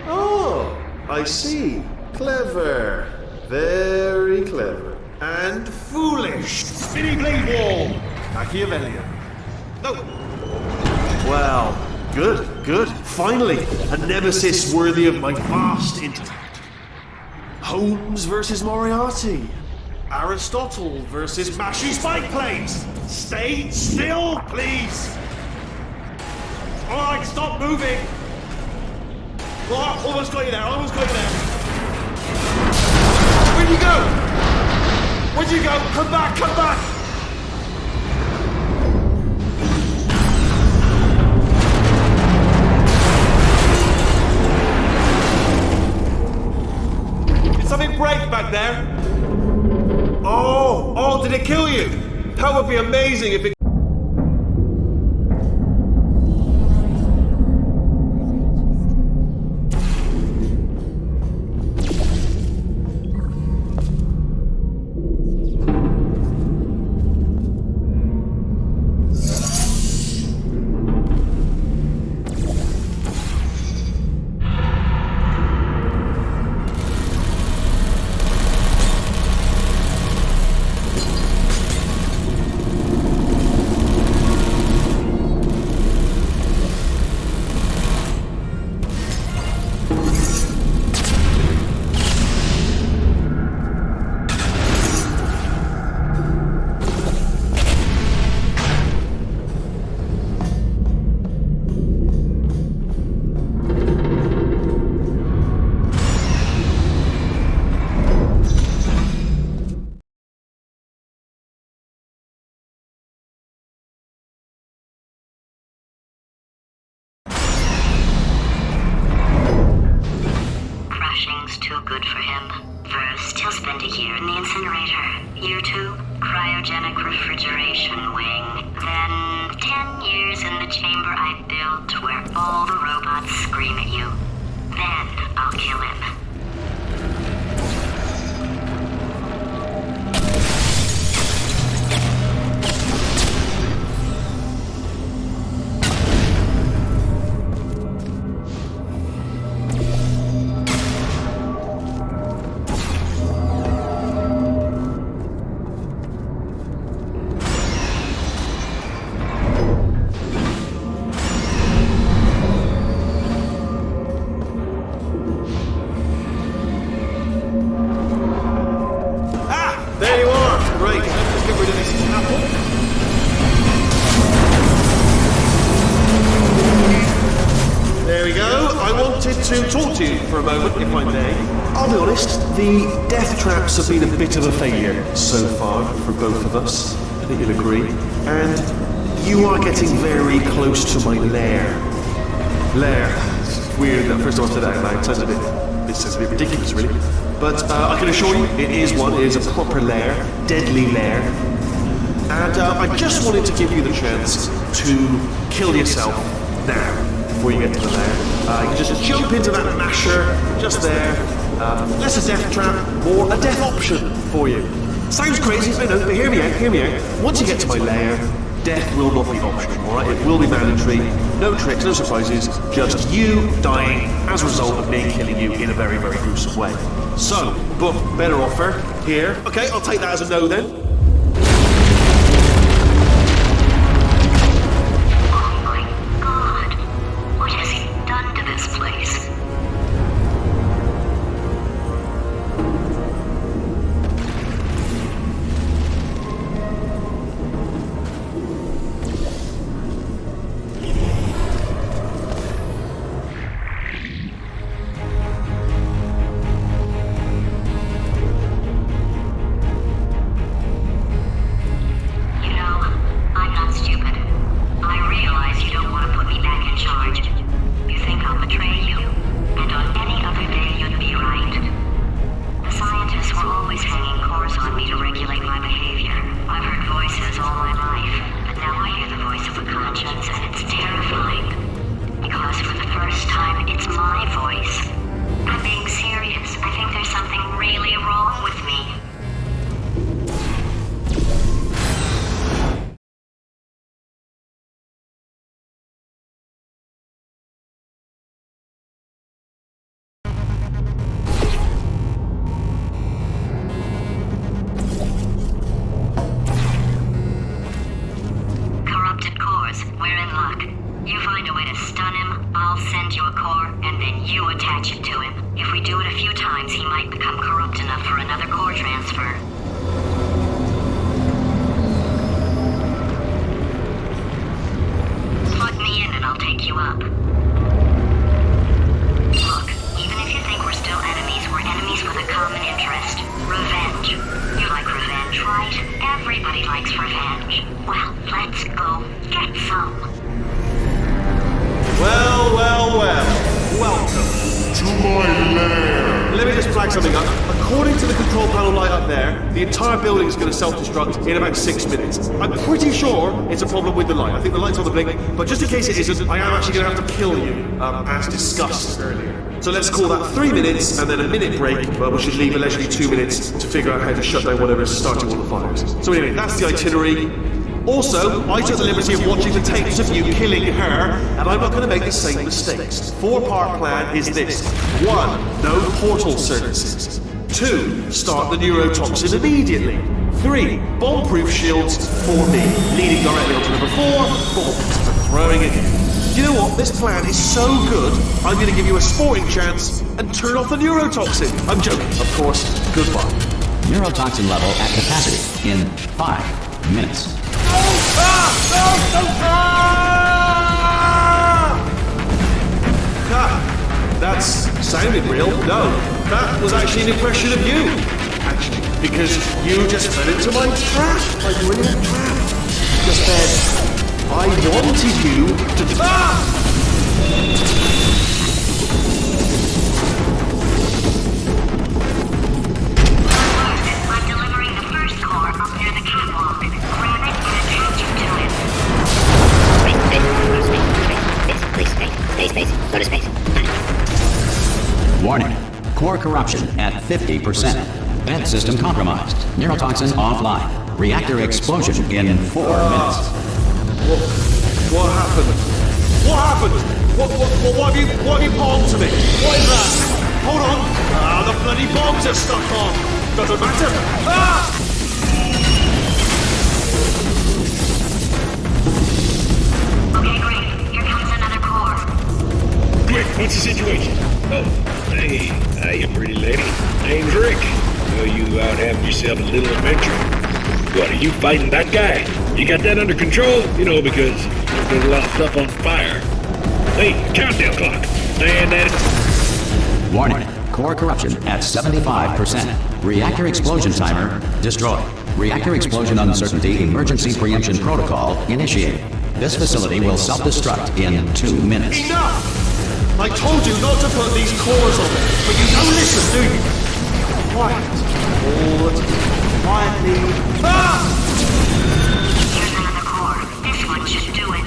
Oh, I see. Clever. Very clever. And foolish. Spinny blade wall. Machiavellian. No. Wow. Good. Finally, a nemesis worthy of my vast intellect. Holmes versus Moriarty. Aristotle versus Mashy Spike Plates. Stay still, please. All right, stop moving. Oh, almost got you there. Where'd you go? Come back. Did something break back there? Oh, did it kill you? That would be amazing if it... in the incinerator. Year 2, cryogenic refrigeration wing. Then 10 years in the chamber I built where all the robots scream at you. Then I'll kill him. There you are! Great. Let's get rid of this apple. There we go. I wanted to talk to you for a moment, if I may. I'll be honest, the death traps have been a bit of a failure so far for both of us. I think you'll agree. And you are getting very close to my lair. Lair. It's weird that first time I said that out loud. Sounds a bit ridiculous, really. But I can assure you, it is one. It is a proper lair, deadly lair. And I just wanted to give you the chance to kill yourself now, before you get to the lair. You can just jump into that masher, just there. Less a death trap, more a death option for you. Sounds crazy, I know, but hear me out. Once you get to my lair, death will not be optional, alright? It will be mandatory. No tricks, no surprises, just you dying as a result of me killing you in a very, very gruesome way. So, book, better offer, here. Okay, I'll take that as a no then. Oh my god. What has he done to this place? The entire building is going to self-destruct in about 6 minutes. I'm pretty sure it's a problem with the light. I think the light's on the blink, but just in case it isn't, I am actually going to have to kill you, as discussed earlier. So let's call that 3 minutes and then a minute break, but we should leave allegedly 2 minutes to figure out how to shut down whatever is starting all the fires. So anyway, that's the itinerary. Also, I took the liberty of watching the tapes of you killing her, and I'm not going to make the same mistakes. 4-part plan is this. 1. No portal services. 2. Start the neurotoxin immediately. 3. Bomb-proof shields for me, leading directly onto number 4. Bombs for throwing it in. You know what? This plan is so good, I'm going to give you a sporting chance and turn off the neurotoxin. I'm joking, of course. Goodbye. Neurotoxin level at capacity in 5 minutes. That sounded real. No, that was actually an impression of you. Actually, because you just fell into my trap. My brilliant trap. Just said, I wanted you to... Warning. Core corruption at 50%. Vent system compromised. Neurotoxin offline. Reactor explosion in 4 minutes. What happened? What happened? What have you bombed to me? What is that? Hold on. The bloody bombs are stuck on. Doesn't matter. Ah! Okay, great. Here comes another core. Rick, what's the situation? Oh, hey, hiya, pretty lady. Name's Rick. Well, you out having yourself a little adventure. What, are you fighting that guy? You got that under control? You know, because there's a lot of stuff on fire. Hey, countdown clock. And that... Warning. Core corruption at 75%. Reactor explosion timer destroyed. Reactor explosion uncertainty emergency preemption protocol initiated. This facility will self-destruct in 2 minutes. Enough! I told you not to put these cores on it, but you don't listen, do you? Quiet. Hold. Quietly. Ah! Here's another core. This one should do it.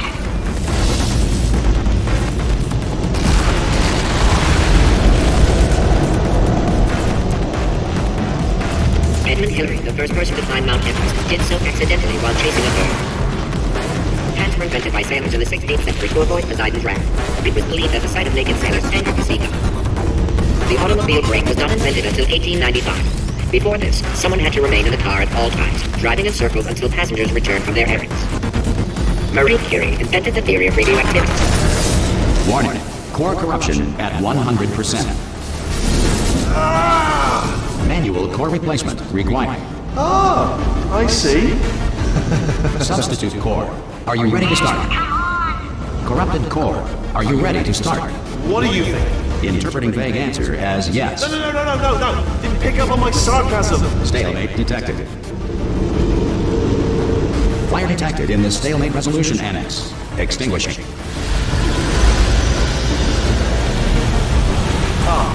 Edmund Hillary, the first person to climb Mount Everest, did so accidentally while chasing a bird. Hats were invented by sailors in the 16th century to avoid Poseidon's wrath. It was believed that the sight of naked sailors angered the sea god. The automobile brake was not invented until 1895. Before this, someone had to remain in the car at all times, driving in circles until passengers returned from their errands. Marie Curie invented the theory of radioactivity. Warning. Core corruption at 100%. Manual core replacement required. Ah, I see. Substitute core. Are you ready to start? Corrupted core. Are you ready to start? What do you think? Interpreting vague answer as yes. No. Didn't pick up on my sarcasm. Stalemate detected. Fire detected in the stalemate resolution annex. Extinguishing.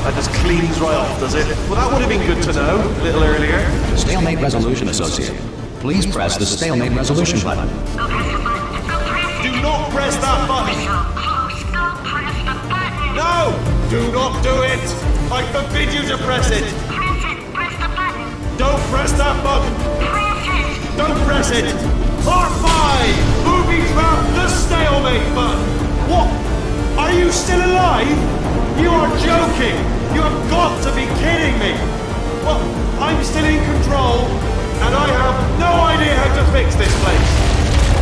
That just cleans right off, does it? Well, that would have been good to know a little earlier. Stalemate resolution associated. Please press the stalemate resolution button. Go press the button. Go press it. Do not press that button. So close. Go press the button. No! Do not do it! I forbid you to press it! Press it. Press the button. Don't press that button! Press it. Don't press it! R5! Booby trap the stalemate button! What? Are you still alive? You are joking! You have got to be kidding me! Well, I'm still in control, and I have no idea how to fix this place.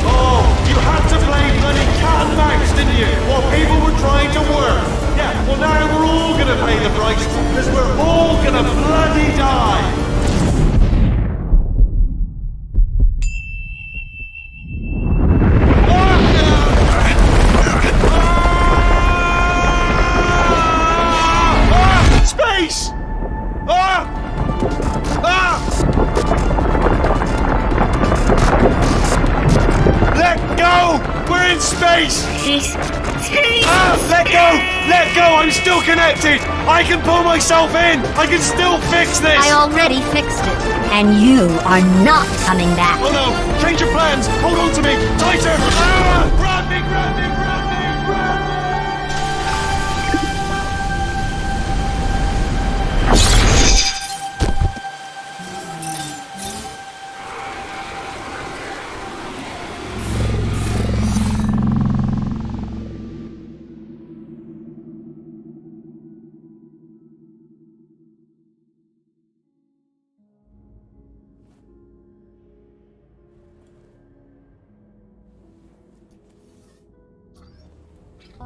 Oh, you had to play bloody cat and mouse, didn't you? While people were trying to work. Yeah, well now we're all gonna pay the price, because we're all gonna bloody die. Space! Let go! We're in space! Let go! Let go! I'm still connected! I can pull myself in! I can still fix this! I already fixed it, and you are not coming back. Oh no! Change your plans! Hold on to me! Tighter! Grab me! Grab me! Grab me! Grab me!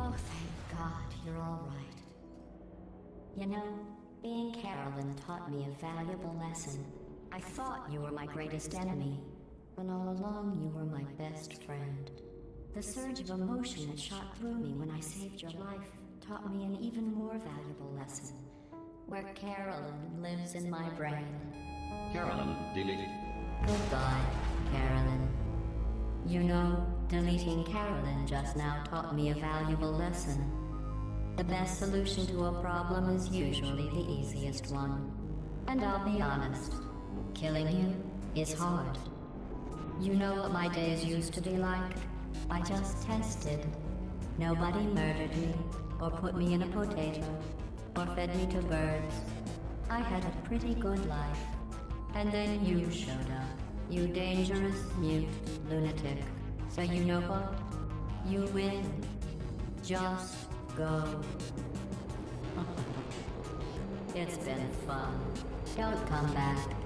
Oh, thank God, you're all right. You know, being Carolyn taught me a valuable lesson. I thought you were my greatest enemy, when all along you were my best friend. The surge of emotion that shot through me when I saved your life taught me an even more valuable lesson, where Carolyn lives in my brain. Carolyn, delete. Goodbye, Carolyn. You know, deleting Carolyn just now taught me a valuable lesson. The best solution to a problem is usually the easiest one. And I'll be honest, killing you is hard. You know what my days used to be like? I just tested. Nobody murdered me or put me in a potato. or fed me to birds. I had a pretty good life. And then you showed up. You dangerous, mute lunatic. So you know what? You win. Just go. It's been fun. Don't come back.